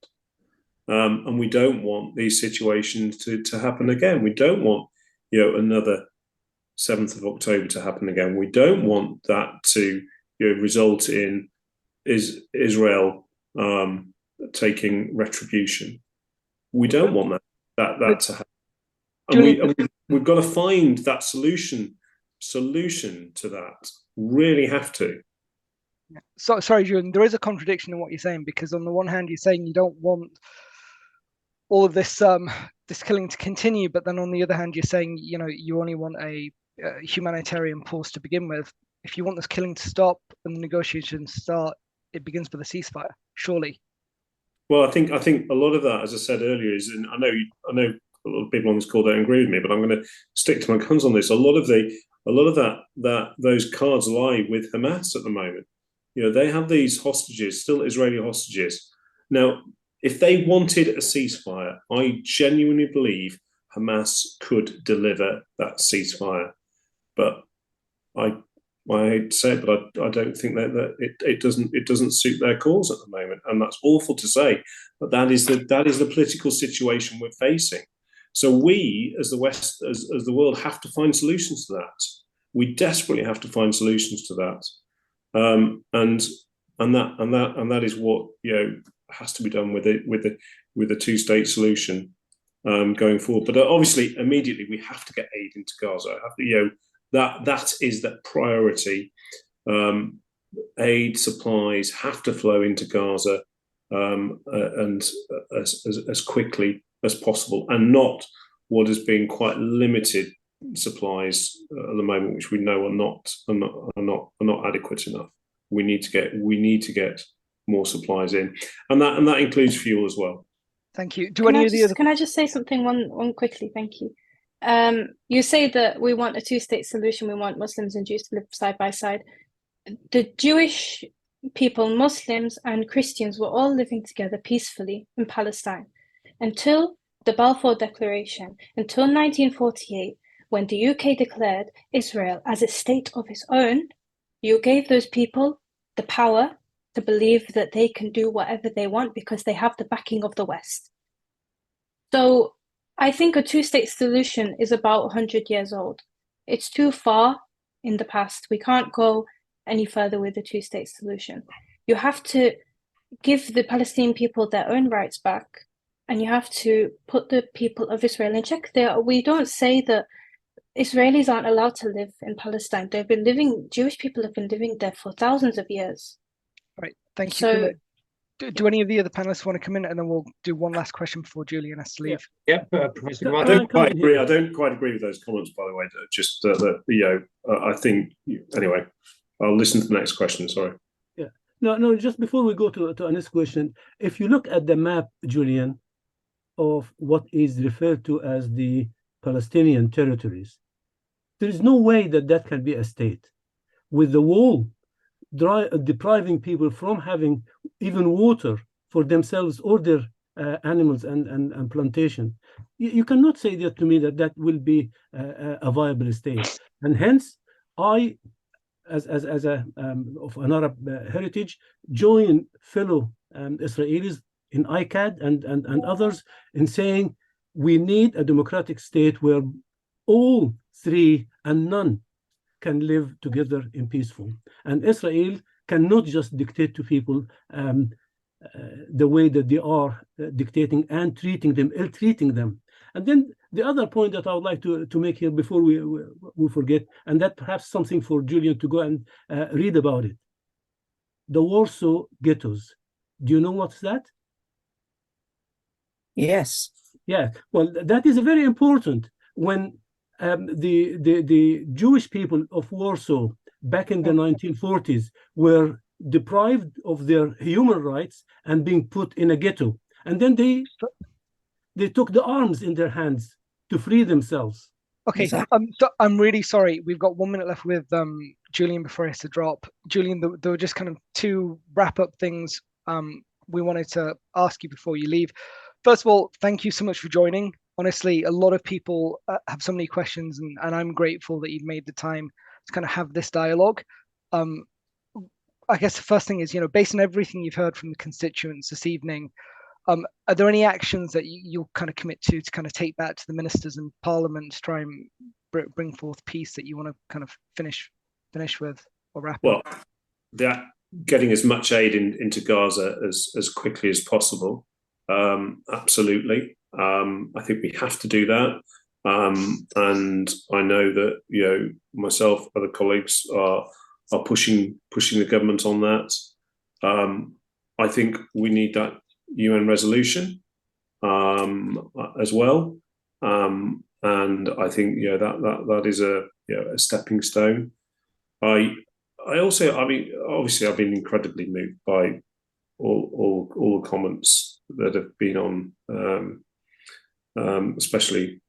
And we don't want these situations to happen again. We don't want, another 7th of October to happen again. We don't want that to result in Israel taking retribution. We don't want that to happen. And we've got to find that solution to that. Really have to. So sorry, Julian, there is a contradiction in what you're saying, because on the one hand you're saying you don't want all of this this killing to continue, but then on the other hand you're saying you only want a humanitarian pause to begin with. If you want this killing to stop and the negotiations start, it begins with a ceasefire, surely. Well, I think a lot of that, as I said earlier, is, and I know a lot of people on this call don't agree with me, but I'm going to stick to my guns on this. A lot of those cards lie with Hamas at the moment. They have these hostages, still Israeli hostages. Now, if they wanted a ceasefire, I genuinely believe Hamas could deliver that ceasefire. But I hate to say it, but I don't think that it doesn't suit their cause at the moment, and that's awful to say. But that is the political situation we're facing. So we, as the West, as the world, have to find solutions to that. We desperately have to find solutions to that, and that is what has to be done with the two-state solution going forward. But obviously, immediately we have to get aid into Gaza. That is the priority. Aid supplies have to flow into Gaza and as quickly as possible, and not what has been quite limited supplies at the moment, which we know are not adequate enough. We need to get more supplies in, and that includes fuel as well. Thank you. Can I just say something one quickly? Thank you. You say that we want a two-state solution. We want Muslims and Jews to live side by side. The Jewish people, Muslims and Christians, were all living together peacefully in Palestine until the Balfour Declaration, until 1948, when the UK declared Israel as a state of its own. You gave those people the power to believe that they can do whatever they want because they have the backing of the West. So I think a two-state solution is about 100 years old. It's too far in the past. We can't go any further with a two-state solution. You have to give the Palestinian people their own rights back, and you have to put the people of Israel in check. We don't say that Israelis aren't allowed to live in Palestine. Jewish people have been living there for thousands of years. Right, thank you. Do any of the other panelists want to come in, and then we'll do one last question before Julian has to leave? Yeah, Professor. I don't quite agree. I don't quite agree with those comments, by the way. Just I think anyway. I'll listen to the next question. Sorry. Yeah. No. Just before we go to the next question, if you look at the map, Julian, of what is referred to as the Palestinian territories, there is no way that can be a state, with the wall depriving people from having even water for themselves or their animals and plantation. You cannot say that to me that that will be a viable state. And hence, I, as a of an Arab heritage, join fellow Israelis in ICAD and others in saying we need a democratic state where all three and none can live together in peaceful. And Israel cannot just dictate to people the way that they are dictating and treating them, ill-treating them. And then the other point that I would like to make here before we forget, and that perhaps something for Julian to go and read about it. The Warsaw ghettos. Do you know what's that? Yes. Yeah. Well, that is very important. When the Jewish people of Warsaw back in the 1940s were deprived of their human rights and being put in a ghetto, and then they took the arms in their hands to free themselves. Okay, Exactly. so I'm really sorry. We've got 1 minute left with Julian before he has to drop. Julian, there were just kind of two wrap-up things we wanted to ask you before you leave. First of all, thank you so much for joining. Honestly, a lot of people have so many questions, and I'm grateful that you've made the time to kind of have this dialogue. I guess the first thing is, based on everything you've heard from the constituents this evening, are there any actions that you'll kind of commit to kind of take back to the ministers and parliament to try and bring forth peace that you want to kind of finish with or wrap up? Well, that getting as much aid into Gaza as quickly as possible. Absolutely. I think we have to do that. And I know that, myself, other colleagues are pushing the government on that. I think we need that UN resolution as well. And I think, that is a stepping stone. I also, obviously I've been incredibly moved by all the comments that have been on, especially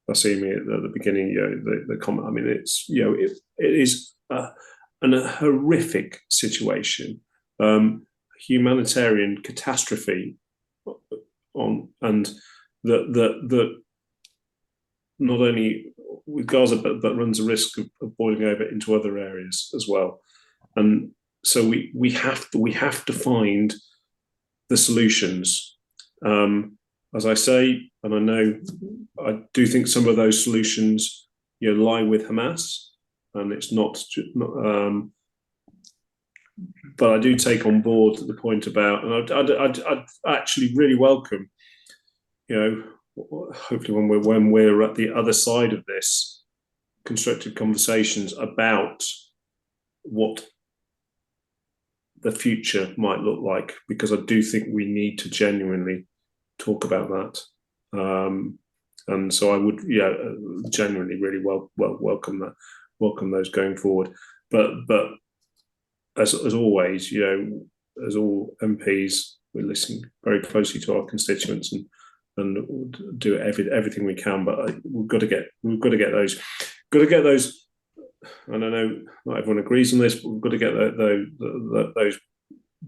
Basimi at the beginning, the comment. It is a horrific situation, humanitarian catastrophe, and that not only with Gaza but runs a risk of boiling over into other areas as well. And so we have to find the solutions. As I say, and I do think some of those solutions lie with Hamas, and it's not. But I do take on board the point about, and I'd actually really welcome, hopefully when we're at the other side of this, constructive conversations about what the future might look like, because I do think we need to genuinely talk about that. And so I would, genuinely really welcome those going forward. But as always, as all MPs, we're listening very closely to our constituents and do everything we can. But we've got to get those. And I know not everyone agrees on this, but we've got to get those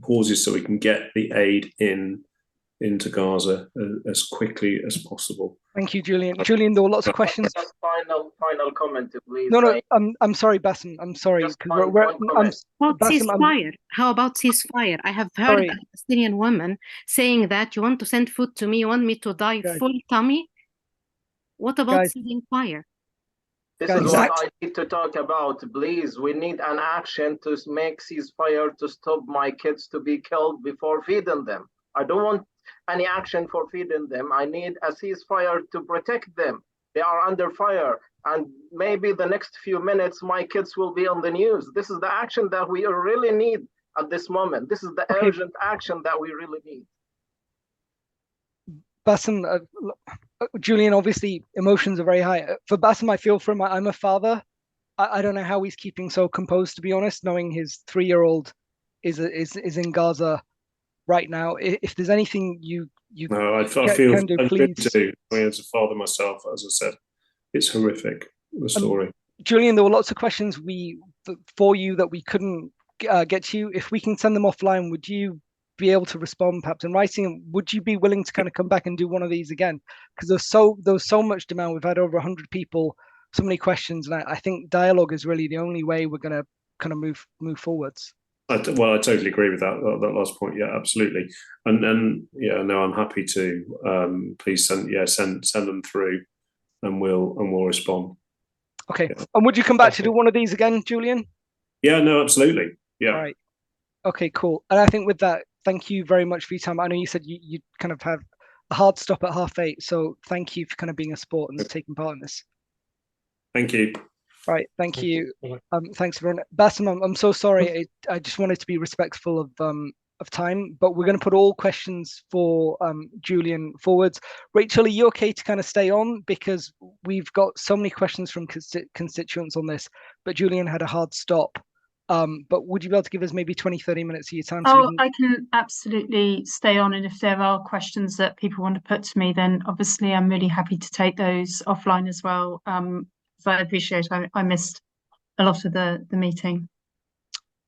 pauses so we can get the aid into Gaza as quickly as possible. Thank you, Julian. Julian, there were lots of questions. Just final comment, please. No, I'm sorry, Bassem. I'm sorry. Ceasefire. How about ceasefire? I have heard a Palestinian woman saying that you want to send food to me, you want me to die full tummy. What about ceasing fire? This is what I need to talk about. Please, we need an action to make ceasefire to stop my kids to be killed before feeding them. I don't want any action for feeding them. I need a ceasefire to protect them. They are under fire, and maybe the next few minutes my kids will be on the news. This is the action that we really need at this moment. This is the urgent action that we really need. Bassem, Julian, obviously emotions are very high. For Bassem, I feel for him. I'm a father. I don't know how he's keeping so composed, to be honest, knowing his 3-year-old is in Gaza right now. If there's anything you I feel can do, please. Too. As a father myself, as I said, it's horrific, the story. Julian, there were lots of questions for you that we couldn't get to. If we can send them offline, would you be able to respond perhaps in writing? Would you be willing to kind of come back and do one of these again? Because there's so much demand. We've had over 100 people, so many questions, and I think dialogue is really the only way we're going to kind of move forwards. I totally agree with that last point. Yeah, absolutely. And yeah, no, I'm happy to. Please send them through, and we'll respond. Okay. Yeah. And would you come back to do one of these again, Julian? Yeah. No. Absolutely. Yeah. All right. Okay. Cool. And I think with that, thank you very much for your time. I know you said you kind of have a hard stop at 8:30, so thank you for kind of being a sport and taking part in this. Thank you. Right, thank you. Thanks, everyone. Bassem, I'm so sorry. I just wanted to be respectful of time, but we're going to put all questions for Julian forwards. Rachel, are you okay to kind of stay on, because we've got so many questions from constituents on this, but Julian had a hard stop. But would you be able to give us maybe 20-30 minutes of your time? So I can absolutely stay on, and if there are questions that people want to put to me, then obviously I'm really happy to take those offline as well. So I appreciate I missed a lot of the meeting.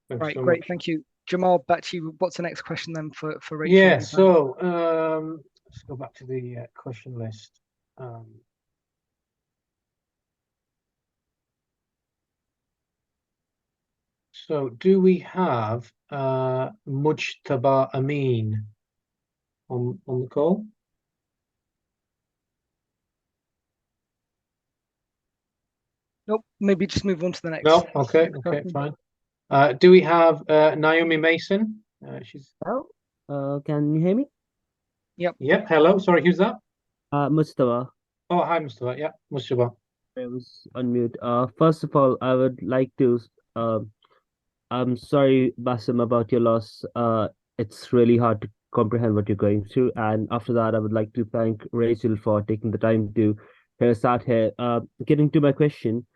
Thanks right, so great, much. thank you. Jamal, back to you. What's the next question then for Rachel? Yeah, so let's go back to the question list. So do we have Mujtaba Amin on the call? Nope, maybe just move on to the next. No, okay, fine. Do we have Naomi Mason? She's. Hello, can you hear me? Yep. Yep. Hello. Sorry, who's that? Mustafa. Oh, hi, Mustafa. Yeah, Mustafa. I was on mute. First of all, I would like to. I'm sorry, Bassem, about your loss. It's really hard to comprehend what you're going through. And after that, I would like to thank Rachel for taking the time to hear us out here. Getting to my question.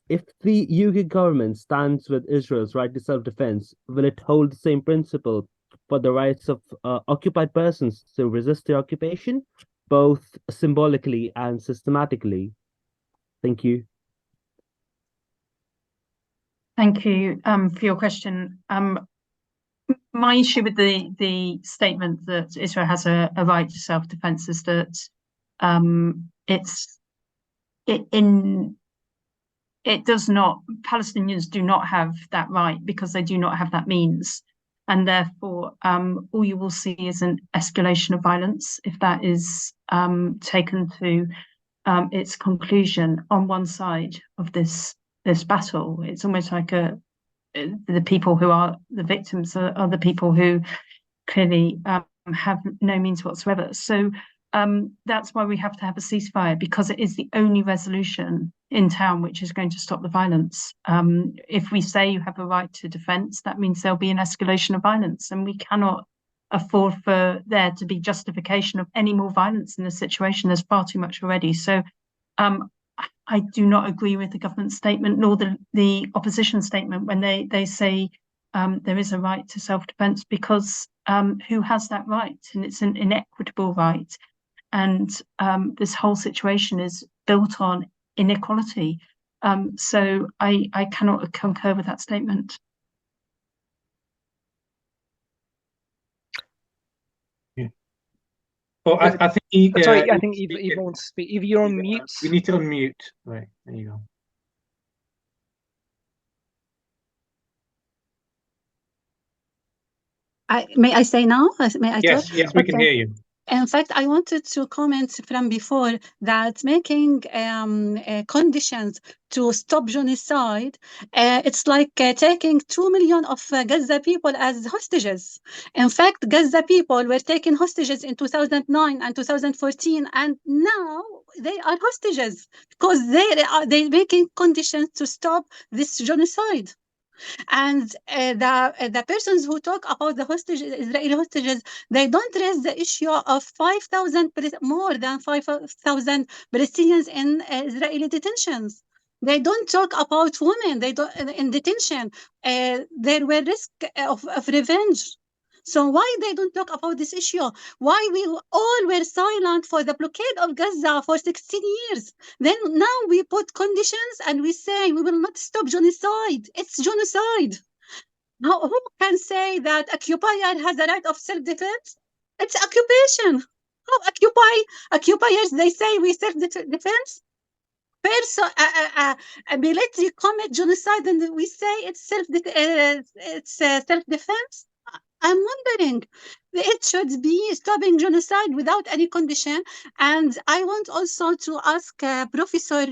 If the UK government stands with Israel's right to self-defense, will it hold the same principle for the rights of occupied persons to resist the occupation, both symbolically and systematically? Thank you. Thank you for your question. My issue with the statement that Israel has a right to self-defense is that Palestinians do not have that right because they do not have that means. And therefore, all you will see is an escalation of violence if that is taken to its conclusion on one side of this battle. It's almost like the people who are the victims are the people who clearly have no means whatsoever. So that's why we have to have a ceasefire, because it is the only resolution in town which is going to stop the violence. If we say you have a right to defense, that means there'll be an escalation of violence, and we cannot afford for there to be justification of any more violence in this situation. There's far too much already. So I do not agree with the government statement nor the opposition statement when they say there is a right to self-defense, because who has that right? And it's an inequitable right. And this whole situation is built on inequality. So I cannot concur with that statement. Yeah. Oh, I think sorry, I think Eva wants to speak. Eva, you're on mute. We need to unmute. Right, there you go. May I say now? May I talk? Yes, we can hear you. In fact, I wanted to comment from before that making conditions to stop genocide, it's like taking 2 million of Gaza people as hostages. In fact, Gaza people were taken hostages in 2009 and 2014, and now they are hostages because they're making conditions to stop this genocide. And the persons who talk about the hostages, Israeli hostages, they don't raise the issue of more than 5,000 Palestinians in Israeli detentions. They don't talk about women. They don't in detention. There were risk of revenge. So why they don't talk about this issue? Why we all were silent for the blockade of Gaza for 16 years? Then now we put conditions and we say we will not stop genocide. It's genocide. Who can say that occupier has the right of self-defense? It's occupation. How occupiers, they say we self-defense? A military commit genocide, and we say it's self-defense. I'm wondering, it should be stopping genocide without any condition. And I want also to ask Professor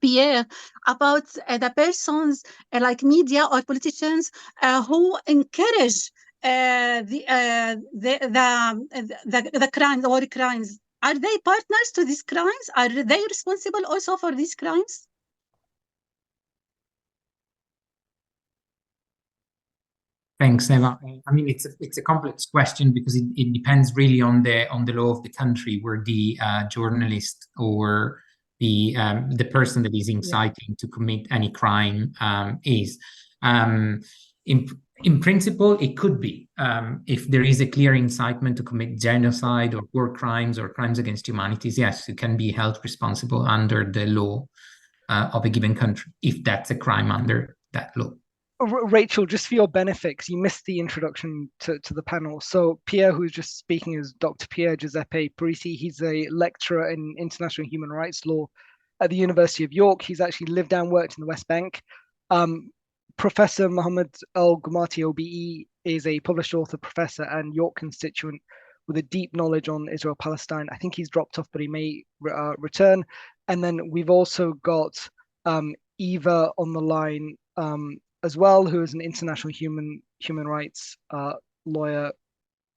Pierre about the persons like media or politicians who encourage the crimes, war crimes. Are they partners to these crimes? Are they responsible also for these crimes? Thanks, Eva. I mean, it's a complex question because it depends really on the law of the country where the journalist or the person that is inciting to commit any crime is. In principle, it could be if there is a clear incitement to commit genocide or war crimes or crimes against humanities. Yes, you can be held responsible under the law of a given country if that's a crime under that law. Rachel, just for your benefit, because you missed the introduction to the panel. So Pierre, who's just speaking, is Dr. Pier Giuseppe Parisi. He's a lecturer in international human rights law at the University of York. He's actually lived and worked in the West Bank. Professor Mohammed El-Gumati OBE is a published author, professor, and York constituent with a deep knowledge on Israel-Palestine. I think he's dropped off, but he may return. And then we've also got Eva on the line as well, who is an international human rights lawyer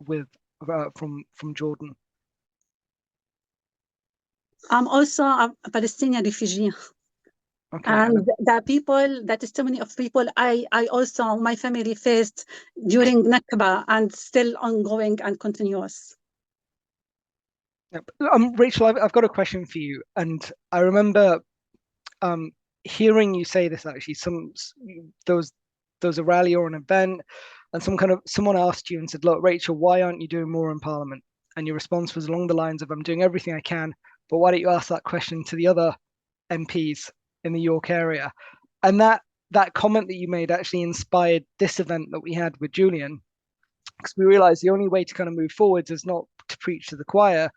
with from Jordan. I'm also a Palestinian refugee. Okay. And the testimony of people I also, my family faced during Nakba and still ongoing and continuous. Yep. Rachel, I've got a question for you. And I remember hearing you say this actually. There was a rally or an event, and someone asked you and said, "Look, Rachel, why aren't you doing more in Parliament?" And your response was along the lines of, "I'm doing everything I can, but why don't you ask that question to the other MPs in the York area?" And that comment that you made actually inspired this event that we had with Julian, because we realized the only way to kind of move forwards is not to preach to the choir,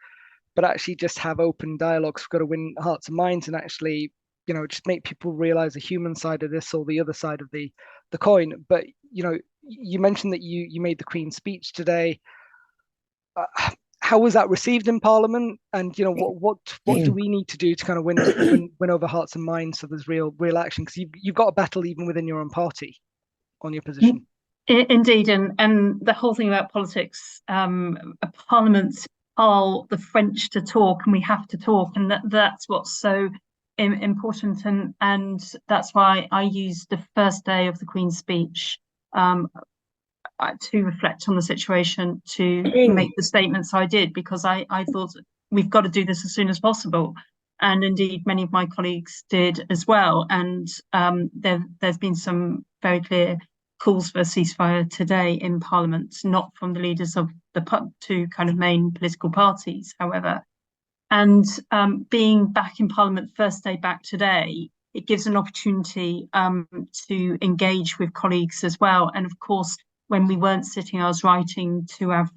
but actually just have open dialogues. We've got to win hearts and minds and actually, just make people realize the human side of this or the other side of the coin. But, you mentioned that you made the Queen's speech today. How was that received in Parliament? And, what do we need to do to kind of win over hearts and minds so there's real action? Because you've got a battle even within your own party on your position. Indeed. And the whole thing about politics, Parliament are the French to talk, and we have to talk, and that's what's so important, and that's why I used the first day of the Queen's speech to reflect on the situation, to make the statements I did, because I thought we've got to do this as soon as possible, and indeed many of my colleagues did as well. And there's been some very clear calls for a ceasefire today in Parliament, not from the leaders of the two kind of main political parties, however. And being back in Parliament, first day back today, it gives an opportunity to engage with colleagues as well. And of course, when we weren't sitting, I was writing to our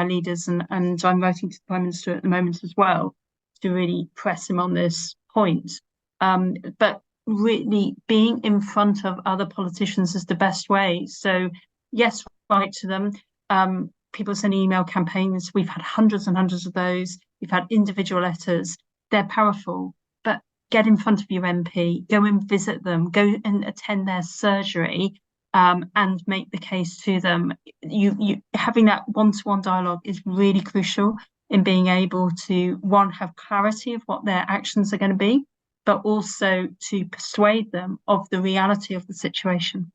leaders, and I'm writing to the Prime Minister at the moment as well, to really press him on this point. But really being in front of other politicians is the best way. So yes, write to them. People send email campaigns. We've had hundreds and hundreds of those. We've had individual letters. They're powerful, but get in front of your MP, go and visit them, go and attend their surgery, and make the case to them. You having that one-to-one dialogue is really crucial in being able to, one, have clarity of what their actions are going to be, but also to persuade them of the reality of the situation.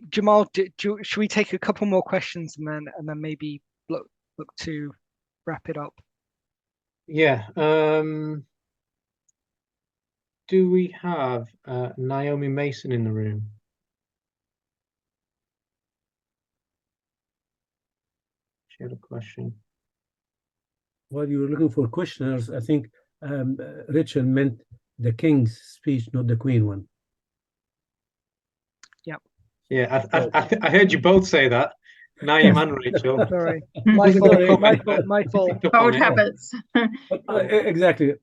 Jamal, should we take a couple more questions and then maybe look to wrap it up? Yeah. Do we have Naomi Mason in the room? She had a question. While you were looking for questioners, I think Rachel meant the King's speech, not the Queen one. Yeah, I heard you both say that. Naeem and Rachel. Sorry, my fault. Old habits. Exactly.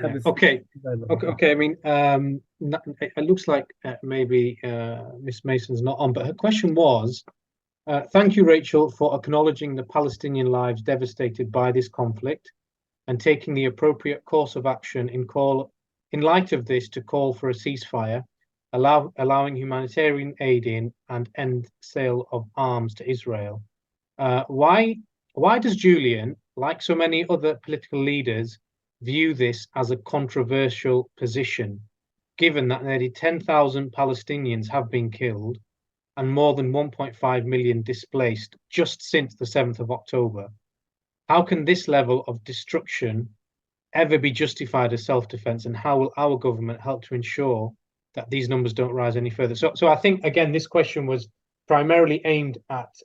Yeah. Okay. I mean, it looks like maybe Miss Mason's not on, but her question was, thank you, Rachel, for acknowledging the Palestinian lives devastated by this conflict and taking the appropriate course of action in light of this to call for a ceasefire, allowing humanitarian aid in and end sale of arms to Israel. Why does Julian, like so many other political leaders, view this as a controversial position, given that nearly 10,000 Palestinians have been killed and more than 1.5 million displaced just since the 7th of October? How can this level of destruction ever be justified as self-defense, and how will our government help to ensure that these numbers don't rise any further? So I think, again, this question was primarily aimed at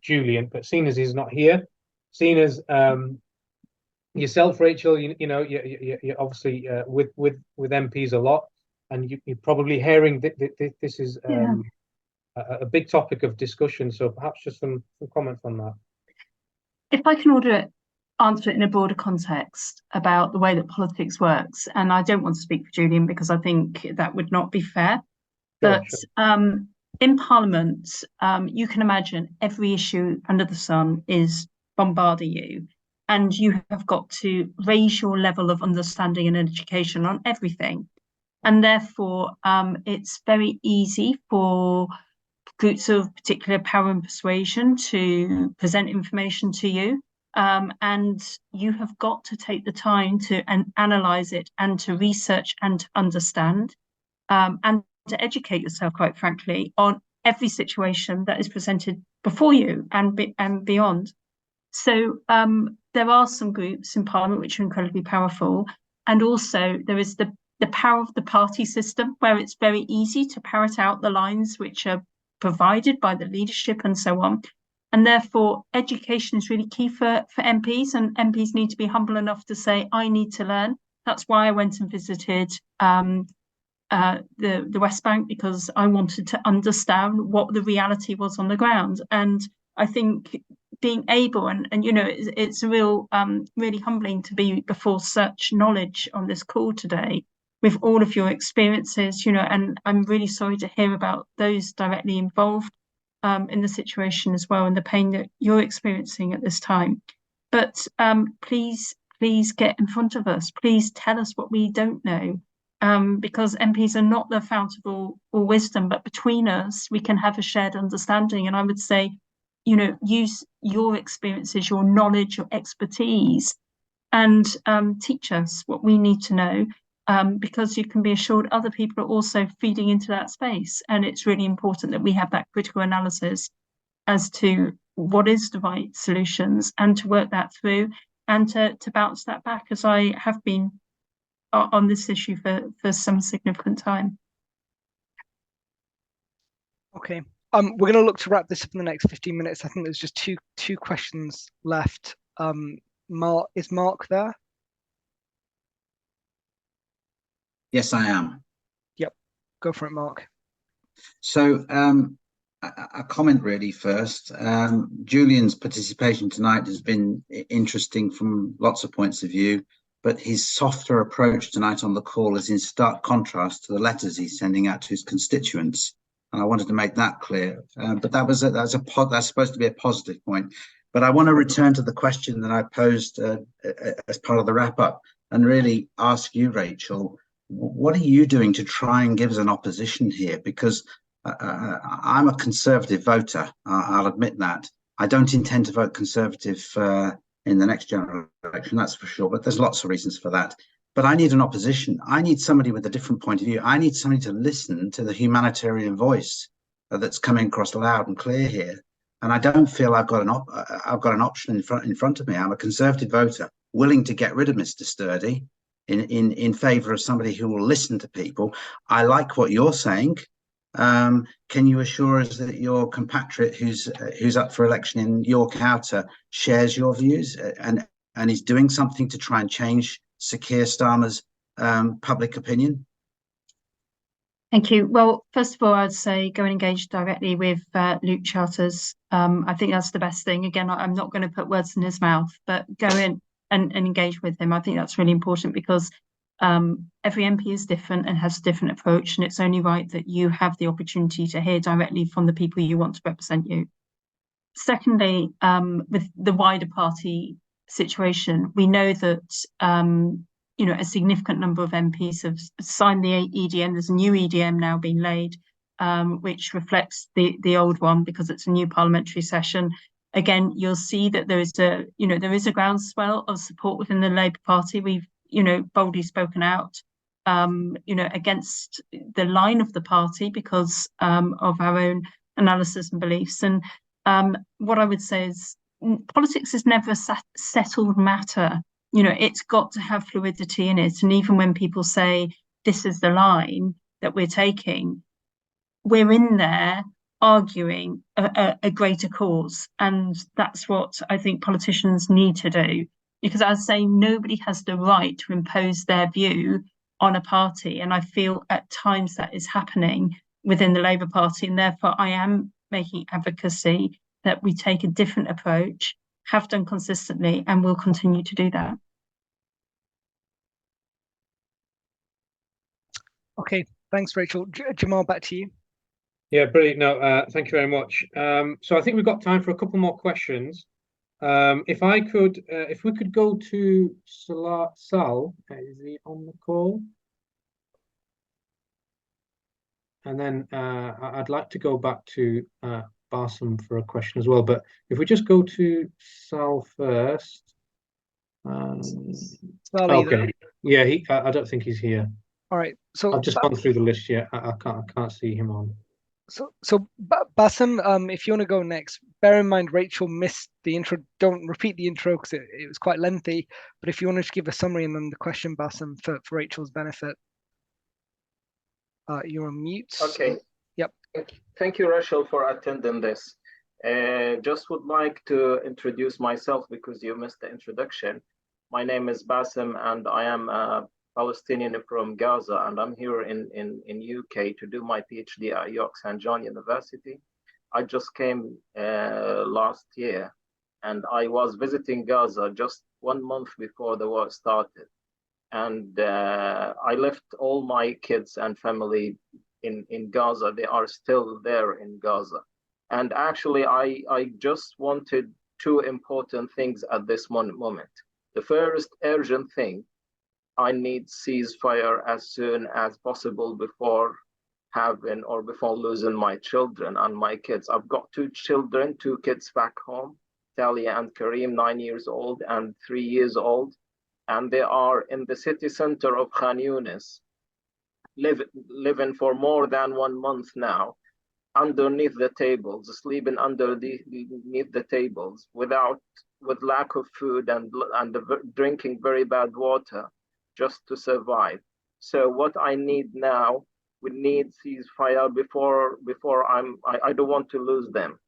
Julian, but seeing as he's not here, seeing as yourself, Rachel, you're obviously with MPs a lot, and you're probably hearing this is a big topic of discussion. So perhaps just some comments on that. If I can answer it in a broader context about the way that politics works, and I don't want to speak for Julian because I think that would not be fair. But in Parliament, you can imagine every issue under the sun is bombarding you, and you have got to raise your level of understanding and education on everything. And therefore, it's very easy for groups of particular power and persuasion to present information to you. And you have got to take the time to analyze it and to research and to understand and to educate yourself, quite frankly, on every situation that is presented before you and beyond. So there are some groups in Parliament which are incredibly powerful. And also there is the power of the party system, where it's very easy to parrot out the lines which are provided by the leadership and so on. And therefore, education is really key for MPs, and MPs need to be humble enough to say, I need to learn. That's why I went and visited the West Bank, because I wanted to understand what the reality was on the ground. And I think being able, and it's a real, really humbling to be before such knowledge on this call today, with all of your experiences, and I'm really sorry to hear about those directly involved in the situation as well, and the pain that you're experiencing at this time. But please get in front of us. Please tell us what we don't know, because MPs are not the fount of all wisdom, but between us, we can have a shared understanding. And I would say, use your experiences, your knowledge, your expertise, and teach us what we need to know. Because you can be assured other people are also feeding into that space. And it's really important that we have that critical analysis as to what is the right solutions, and to work that through, and to bounce that back, as I have been on this issue for some significant time. Okay. We're going to look to wrap this up in the next 15 minutes. I think there's just two questions left. Is Mark there? Yes, I am. Yep, go for it, Mark. So a comment really first. Julian's participation tonight has been interesting from lots of points of view, but his softer approach tonight on the call is in stark contrast to the letters he's sending out to his constituents. And I wanted to make that clear. But that's supposed to be a positive point. But I want to return to the question that I posed as part of the wrap up, and really ask you, Rachel, what are you doing to try and give us an opposition here? Because I'm a Conservative voter, I'll admit that. I don't intend to vote Conservative in the next general election, that's for sure, but there's lots of reasons for that. But I need an opposition. I need somebody with a different point of view. I need somebody to listen to the humanitarian voice that's coming across loud and clear here. And I don't feel I've got an option in front of me. I'm a Conservative voter, willing to get rid of Mr. Sturdy in favour of somebody who will listen to people. I like what you're saying. Can you assure us that your compatriot who's up for election in York Outer shares your views and is doing something to try and change Sir Keir Starmer's public opinion? Thank you. Well, first of all, I'd say go and engage directly with Luke Charters. I think that's the best thing. Again, I'm not going to put words in his mouth, but go in and engage with him. I think that's really important because every MP is different and has a different approach, and it's only right that you have the opportunity to hear directly from the people you want to represent you. Secondly, with the wider party situation, we know that a significant number of MPs have signed the EDM. There's a new EDM now being laid, which reflects the old one because it's a new parliamentary session. Again, you'll see that there is a groundswell of support within the Labour Party. We've boldly spoken out against the line of the party because of our own analysis and beliefs. And what I would say is politics is never a settled matter. It's got to have fluidity in it. And even when people say this is the line that we're taking, we're in there arguing a greater cause. And that's what I think politicians need to do. Because as I say, nobody has the right to impose their view on a party. And I feel at times that is happening within the Labour Party. And therefore, I am making advocacy that we take a different approach, have done consistently, and will continue to do that. Okay, thanks, Rachel. Jamal, back to you. Yeah, brilliant. No, thank you very much. So I think we've got time for a couple more questions. If we could go to Sal, is he on the call? And then I'd like to go back to Bassem for a question as well. But if we just go to Sal first. Okay. Yeah, I don't think he's here. All right. So I've just gone through the list yet. I can't see him on. So Bassem, if you want to go next, bear in mind Rachel missed the intro. Don't repeat the intro because it was quite lengthy. But if you want to give a summary and then the question, Bassem, for Rachel's benefit. You're on mute. Okay. Yep. Thank you, Rachael, for attending this. Just would like to introduce myself because you missed the introduction. My name is Bassem, and I am a Palestinian from Gaza, and I'm here in UK to do my PhD at York St. John University. I just came last year, and I was visiting Gaza just 1 month before the war started. And I left all my kids and family in Gaza. They are still there in Gaza. And actually, I just wanted two important things at this moment. The first urgent thing, I need ceasefire as soon as possible before losing my children and my kids. I've got two kids back home, Talia and Kareem, 9 years old and 3 years old. And they are in the city center of Khan Yunis, living for more than 1 month now, underneath the tables, sleeping underneath the tables, with lack of food and drinking very bad water, just to survive. So what I need now, we need ceasefire before I don't want to lose them.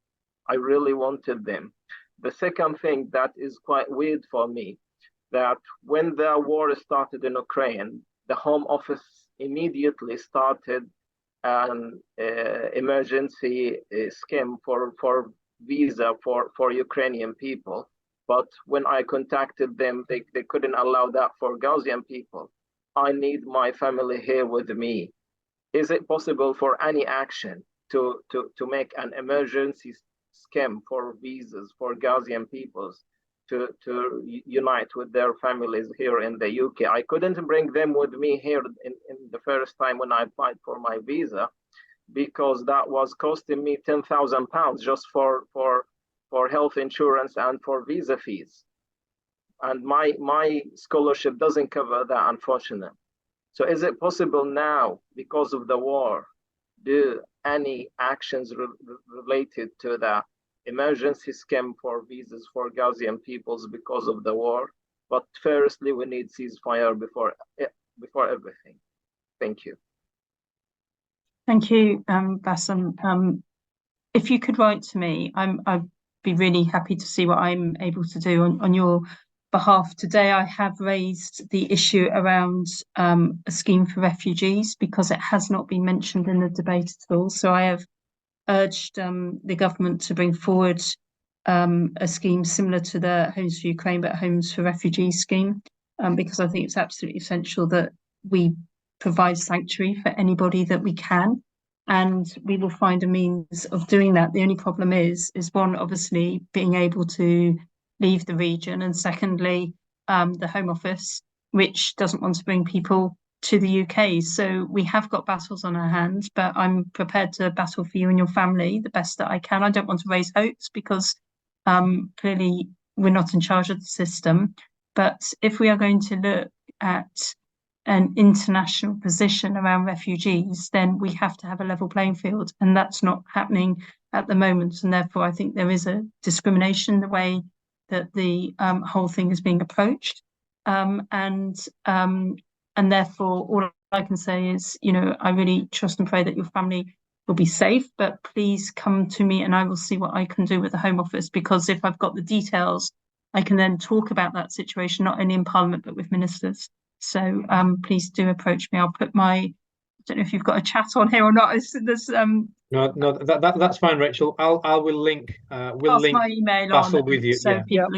I really wanted them. The second thing that is quite weird for me, that when the war started in Ukraine, the Home Office immediately started an emergency scheme for visa for Ukrainian people. But when I contacted them, they couldn't allow that for Gazian people. I need my family here with me. Is it possible for any action to make an emergency scheme for visas for Gazian peoples to unite with their families here in the UK? I couldn't bring them with me here in the first time when I applied for my visa, because that was costing me £10,000 just for health insurance and for visa fees. And my scholarship doesn't cover that, unfortunately. So is it possible now, because of the war, do any actions related to the emergency scheme for visas for Gazian peoples because of the war? But firstly, we need ceasefire before everything. Thank you. Thank you, Bassem. If you could write to me, I'd be really happy to see what I'm able to do on your behalf today, I have raised the issue around a scheme for refugees because it has not been mentioned in the debate at all. So I have urged the government to bring forward a scheme similar to the Homes for Ukraine but Homes for Refugees scheme, because I think it's absolutely essential that we provide sanctuary for anybody that we can, and we will find a means of doing that. The only problem is one, obviously being able to leave the region, and secondly, the Home Office, which doesn't want to bring people to the UK. So we have got battles on our hands, but I'm prepared to battle for you and your family the best that I can. I don't want to raise hopes because clearly we're not in charge of the system. But if we are going to look at an international position around refugees, then we have to have a level playing field, and that's not happening at the moment. And therefore, I think there is a discrimination in the way that the whole thing is being approached. And therefore, all I can say is, you know, I really trust and pray that your family will be safe, but please come to me and I will see what I can do with the Home Office, because if I've got the details, I can then talk about that situation, not only in Parliament, but with ministers. So please do approach me. I'll put my, I don't know if you've got a chat on here or not. There's, no, that's fine, Rachel. I will link. We'll link my email Basil on with you, so people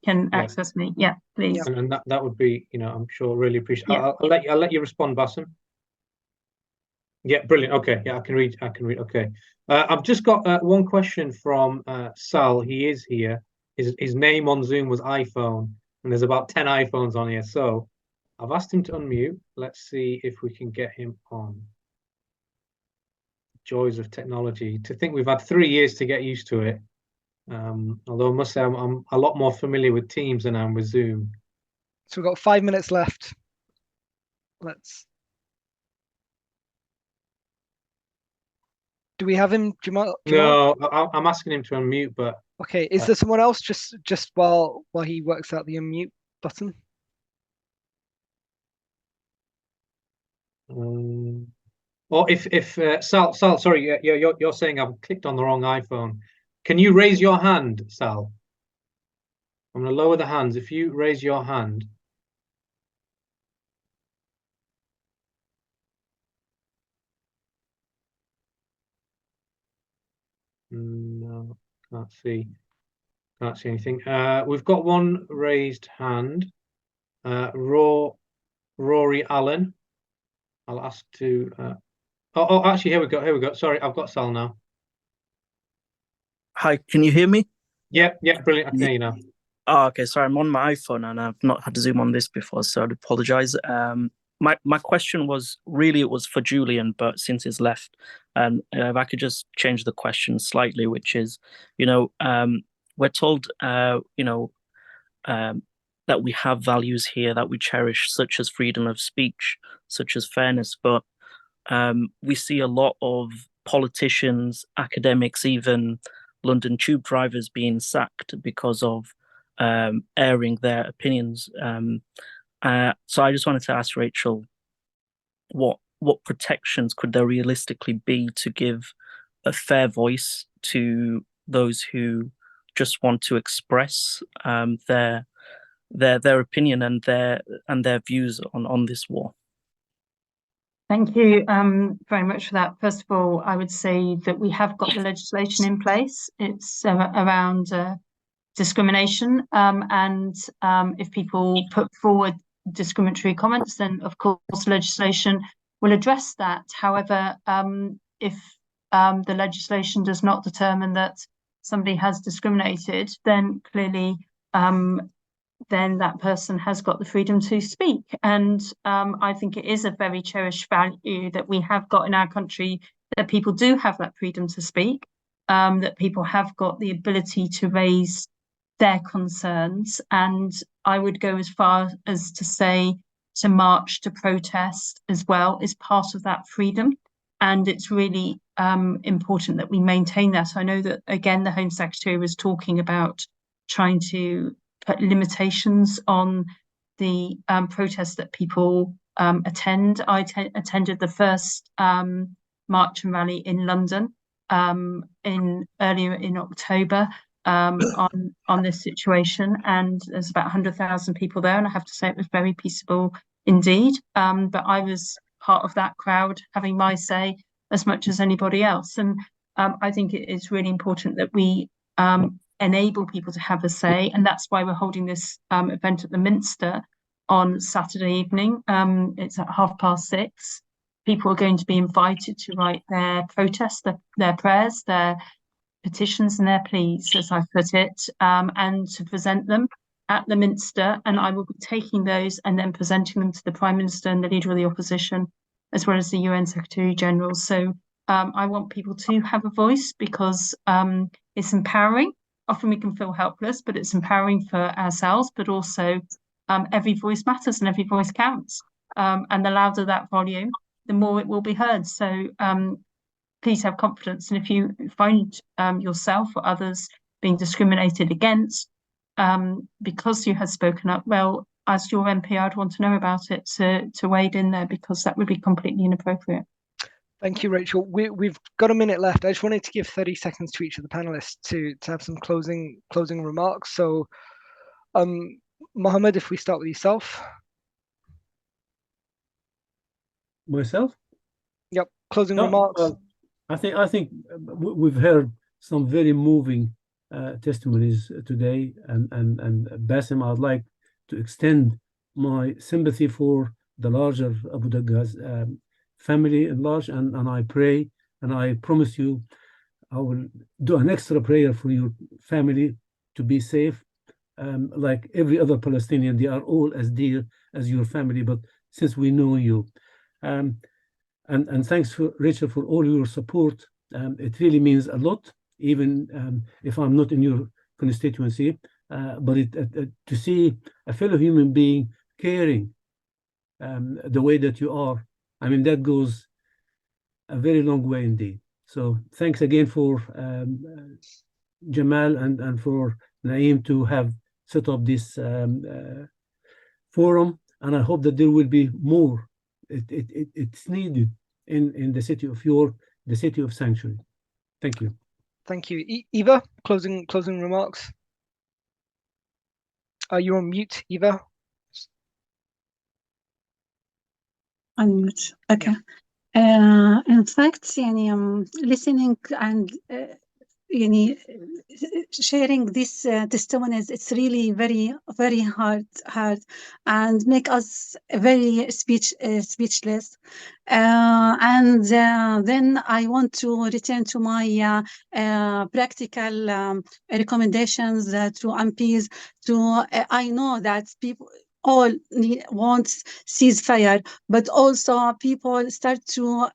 can access me. Yeah, please. And that would be, you know, I'm sure really appreciate. Yeah. I'll let you respond, Basim. Yeah, brilliant. Okay, yeah, I can read. Okay, I've just got one question from Sal. He is here. His name on Zoom was iPhone, and there's about 10 iPhones on here. So I've asked him to unmute. Let's see if we can get him on. Joys of technology. To think we've had 3 years to get used to it. Although I must say I'm a lot more familiar with Teams than I am with Zoom. So we've got 5 minutes left. Do we have him, Jamal? No, I'm asking him to unmute, but okay. Is there someone else just while he works out the unmute button? Or if Sal, sorry, you're saying I've clicked on the wrong iPhone. Can you raise your hand, Sal? I'm going to lower the hands. If you raise your hand. No, can't see anything. We've got one raised hand. Rory Allen. I'll ask to. Actually, here we go. Sorry, I've got Sal now. Hi, can you hear me? Yeah, brilliant. I can hear you now. Oh, okay. Sorry, I'm on my iPhone and I've not had to Zoom on this before, so I'd apologize. My question was for Julian, but since he's left, if I could just change the question slightly, which is, we're told, that we have values here that we cherish, such as freedom of speech, such as fairness, but we see a lot of politicians, academics, even London tube drivers being sacked because of airing their opinions. So I just wanted to ask Rachel, what protections could there realistically be to give a fair voice to those who just want to express their opinion and their views on this war? Thank you very much for that. First of all, I would say that we have got the legislation in place. It's around discrimination, and if people put forward discriminatory comments, then of course legislation will address that. However, if the legislation does not determine that somebody has discriminated, then clearly then that person has got the freedom to speak. And I think it is a very cherished value that we have got in our country, that people do have that freedom to speak, that people have got the ability to raise their concerns. And I would go as far as to say to march, to protest as well is part of that freedom. And it's really important that we maintain that. I know that, again, the Home Secretary was talking about trying to put limitations on the protests that people attend. I attended the first march and rally in London earlier in October, on this situation, and there's about 100,000 people there, and I have to say it was very peaceable indeed. But I was part of that crowd, having my say as much as anybody else, and I think it is really important that we enable people to have a say, and that's why we're holding this event at the Minster on Saturday evening. It's at 6:30. People are going to be invited to write their protests, their prayers, their petitions and their pleas, as I put it, and to present them at the Minster. And I will be taking those and then presenting them to the Prime Minister and the Leader of the Opposition, as well as the UN Secretary General. So I want people to have a voice, because it's empowering. Often we can feel helpless, but it's empowering for ourselves, but also every voice matters and every voice counts. And the louder that volume, the more it will be heard. So please have confidence. And if you find yourself or others being discriminated against because you have spoken up, well, as your MP, I'd want to know about it to wade in there, because that would be completely inappropriate. Thank you, Rachel. We've got a minute left. I just wanted to give 30 seconds to each of the panelists to have some closing remarks. So, Mohammed, if we start with yourself. Myself? Yep. Closing remarks. I think we've heard some very moving testimonies today, and Bassem, I'd like to extend my sympathy for the larger Abu Dagga's family at large, and I pray, and I promise you, I will do an extra prayer for your family to be safe. Like every other Palestinian, they are all as dear as your family, but since we know you, and thanks for Rachel for all your support. It really means a lot, even if I'm not in your constituency, but to see a fellow human being caring the way that you are, I mean, that goes a very long way indeed. So thanks again for Jamal and for Naeem to have set up this forum, and I hope that there will be more. It's needed in the city of York, the city of sanctuary. Thank you. Thank you. Eva, closing remarks. You're on mute, Eva. Unmute. Okay. In fact, listening and sharing these testimonies, it's really very, very hard and make us very speechless. And then I want to return to my practical recommendations to MPs. I know that people all want ceasefire, but also people start to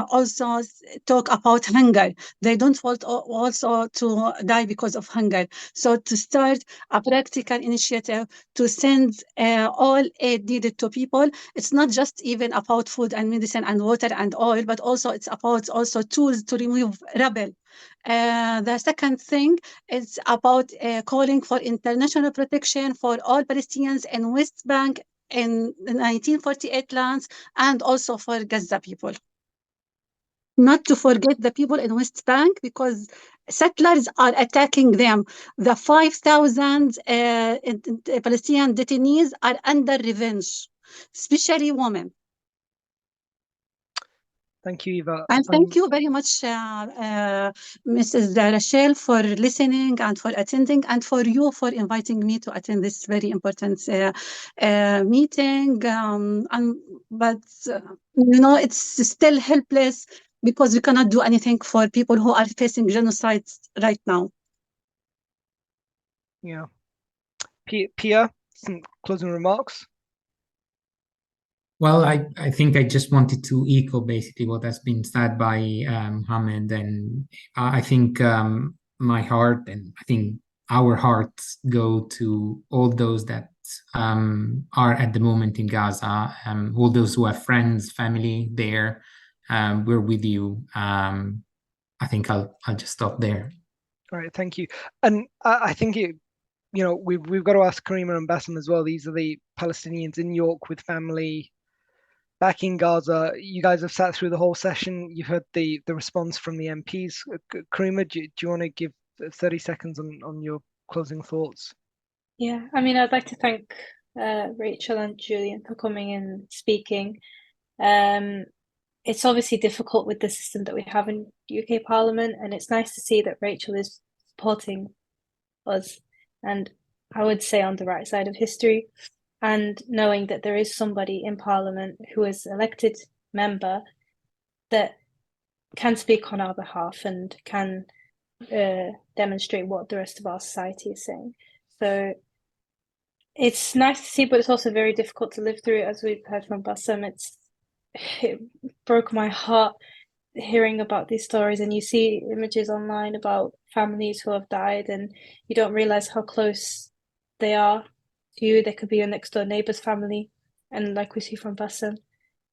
also talk about hunger. They don't want also to die because of hunger. So to start a practical initiative to send all aid needed to people, it's not just even about food and medicine and water and oil, but also it's about also tools to remove rebel. The second thing is about calling for international protection for all Palestinians in West Bank in 1948 lands, and also for Gaza people. Not to forget the people in West Bank, because settlers are attacking them. The 5,000 Palestinian detainees are under revenge, especially women. Thank you, Eva. And thank you very much, Mrs. Rachael, for listening and for attending, and for you for inviting me to attend this very important meeting. But it's still helpless, because we cannot do anything for people who are facing genocide right now. Yeah. Pia, some closing remarks? Well, I think I just wanted to echo basically what has been said by Mohammed, and I think my heart and I think our hearts go to all those that are at the moment in Gaza, all those who have friends, family there. We're with you. I think I'll just stop there. All right, thank you. And I think we've got to ask Karima and Bassem as well. These are the Palestinians in York with family back in Gaza. You guys have sat through the whole session. You've heard the response from the MPs. Karima, do you want to give 30 seconds on your closing thoughts. Yeah, I mean, I'd like to thank Rachel and Julian for coming and speaking. It's obviously difficult with the system that we have in UK Parliament, and it's nice to see that Rachel is supporting us, and I would say on the right side of history, and knowing that there is somebody in Parliament who is elected member that can speak on our behalf and can demonstrate what the rest of our society is saying. So it's nice to see, but it's also very difficult to live through, as we've heard from Bassem. It broke my heart hearing about these stories, and you see images online about families who have died, and you don't realize how close they are to you. They could be your next door neighbor's family, and like we see from Bassem.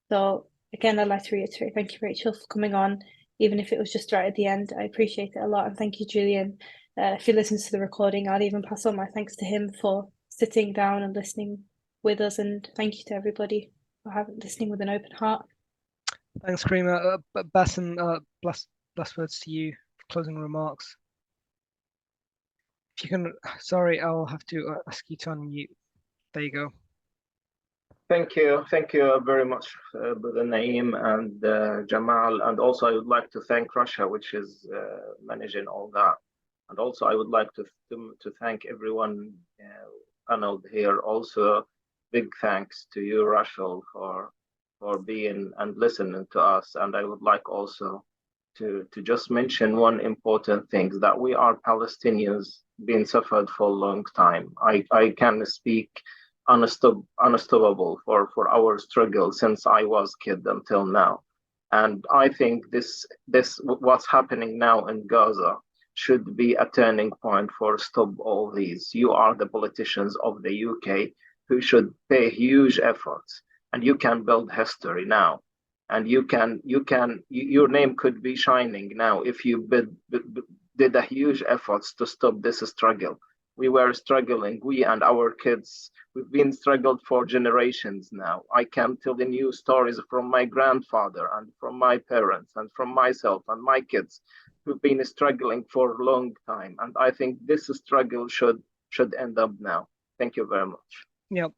So again, I'd like to reiterate, thank you, Rachel, for coming on, even if it was just right at the end. I appreciate it a lot, and thank you, Julian. If he listens to the recording, I'll even pass on my thanks to him for sitting down and listening with us, and thank you to everybody for listening with an open heart. Thanks, Karima. Bassem, last words to you, closing remarks. If you can, sorry, I'll have to ask you to unmute. There you go. Thank you very much, Brother Naeem and Jamal, and also I would like to thank Russia, which is managing all that, and also I would like to thank everyone paneled here. Also, big thanks to you, Rachael, for being and listening to us. And I would like also to just mention one important thing, that we are Palestinians being suffered for a long time. I can speak unstoppable for our struggle since I was kid until now. And I think this what's happening now in Gaza should be a turning point for stop all these. You are the politicians of the UK who should pay huge efforts, and you can build history now. And your name could be shining now if you did a huge efforts to stop this struggle. We were struggling, we and our kids, we've been struggled for generations now. I can tell you stories from my grandfather and from my parents and from myself and my kids who've been struggling for a long time. And I think this struggle should end up now. Thank you very much. Yeah,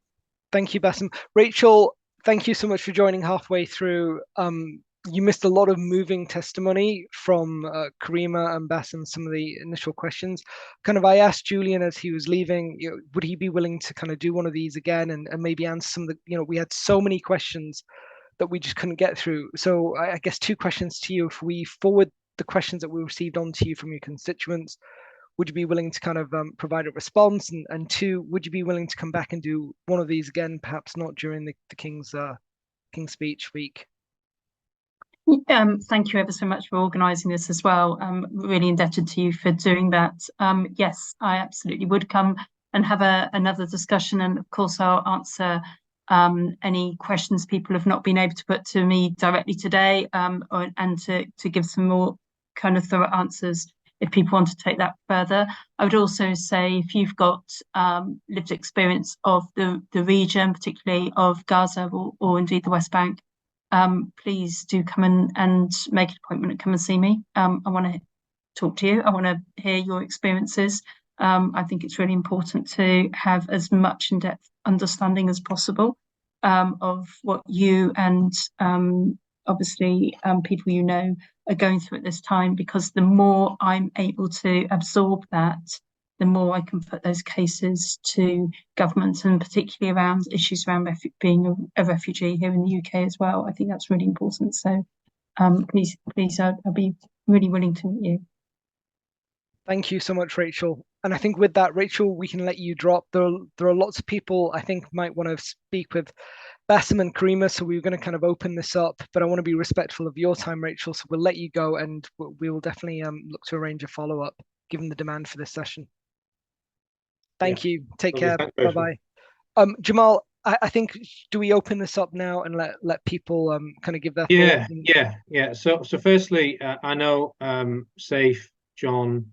thank you, Bassem. Rachel, thank you so much for joining halfway through. You missed a lot of moving testimony from Karima and Bassem, some of the initial questions. I asked Julian as he was leaving, would he be willing to kind of do one of these again and maybe answer some of the, we had so many questions that we just couldn't get through. So I guess two questions to you. If we forward the questions that we received on to you from your constituents, would you be willing to kind of provide a response? And two, would you be willing to come back and do one of these again, perhaps not during the King's Speech week? Thank you ever so much for organising this as well. I'm really indebted to you for doing that. Yes, I absolutely would come and have another discussion, and of course I'll answer any questions people have not been able to put to me directly today, and to give some more kind of thorough answers if people want to take that further. I would also say, if you've got lived experience of the region, particularly of Gaza or indeed the West Bank, please do come and make an appointment and come and see me. I want to talk to you. I want to hear your experiences. I think it's really important to have as much in-depth understanding as possible of what you and obviously people you know are going through at this time, because the more I'm able to absorb that, the more I can put those cases to governments, and particularly around issues around being a refugee here in the UK as well. I think that's really important. So please, I'll be really willing to meet you. Thank you so much, Rachel. And I think with that, Rachel, we can let you drop. There are lots of people I think might want to speak with Bassem and Karima, so we're going to kind of open this up, but I want to be respectful of your time, Rachel, so we'll let you go, and we will definitely look to arrange a follow-up given the demand for this session. Thank you. Take care. Bye-bye. Jamal, I think, do we open this up now and let people kind of give their thoughts? Yeah. So firstly, I know Saif, John,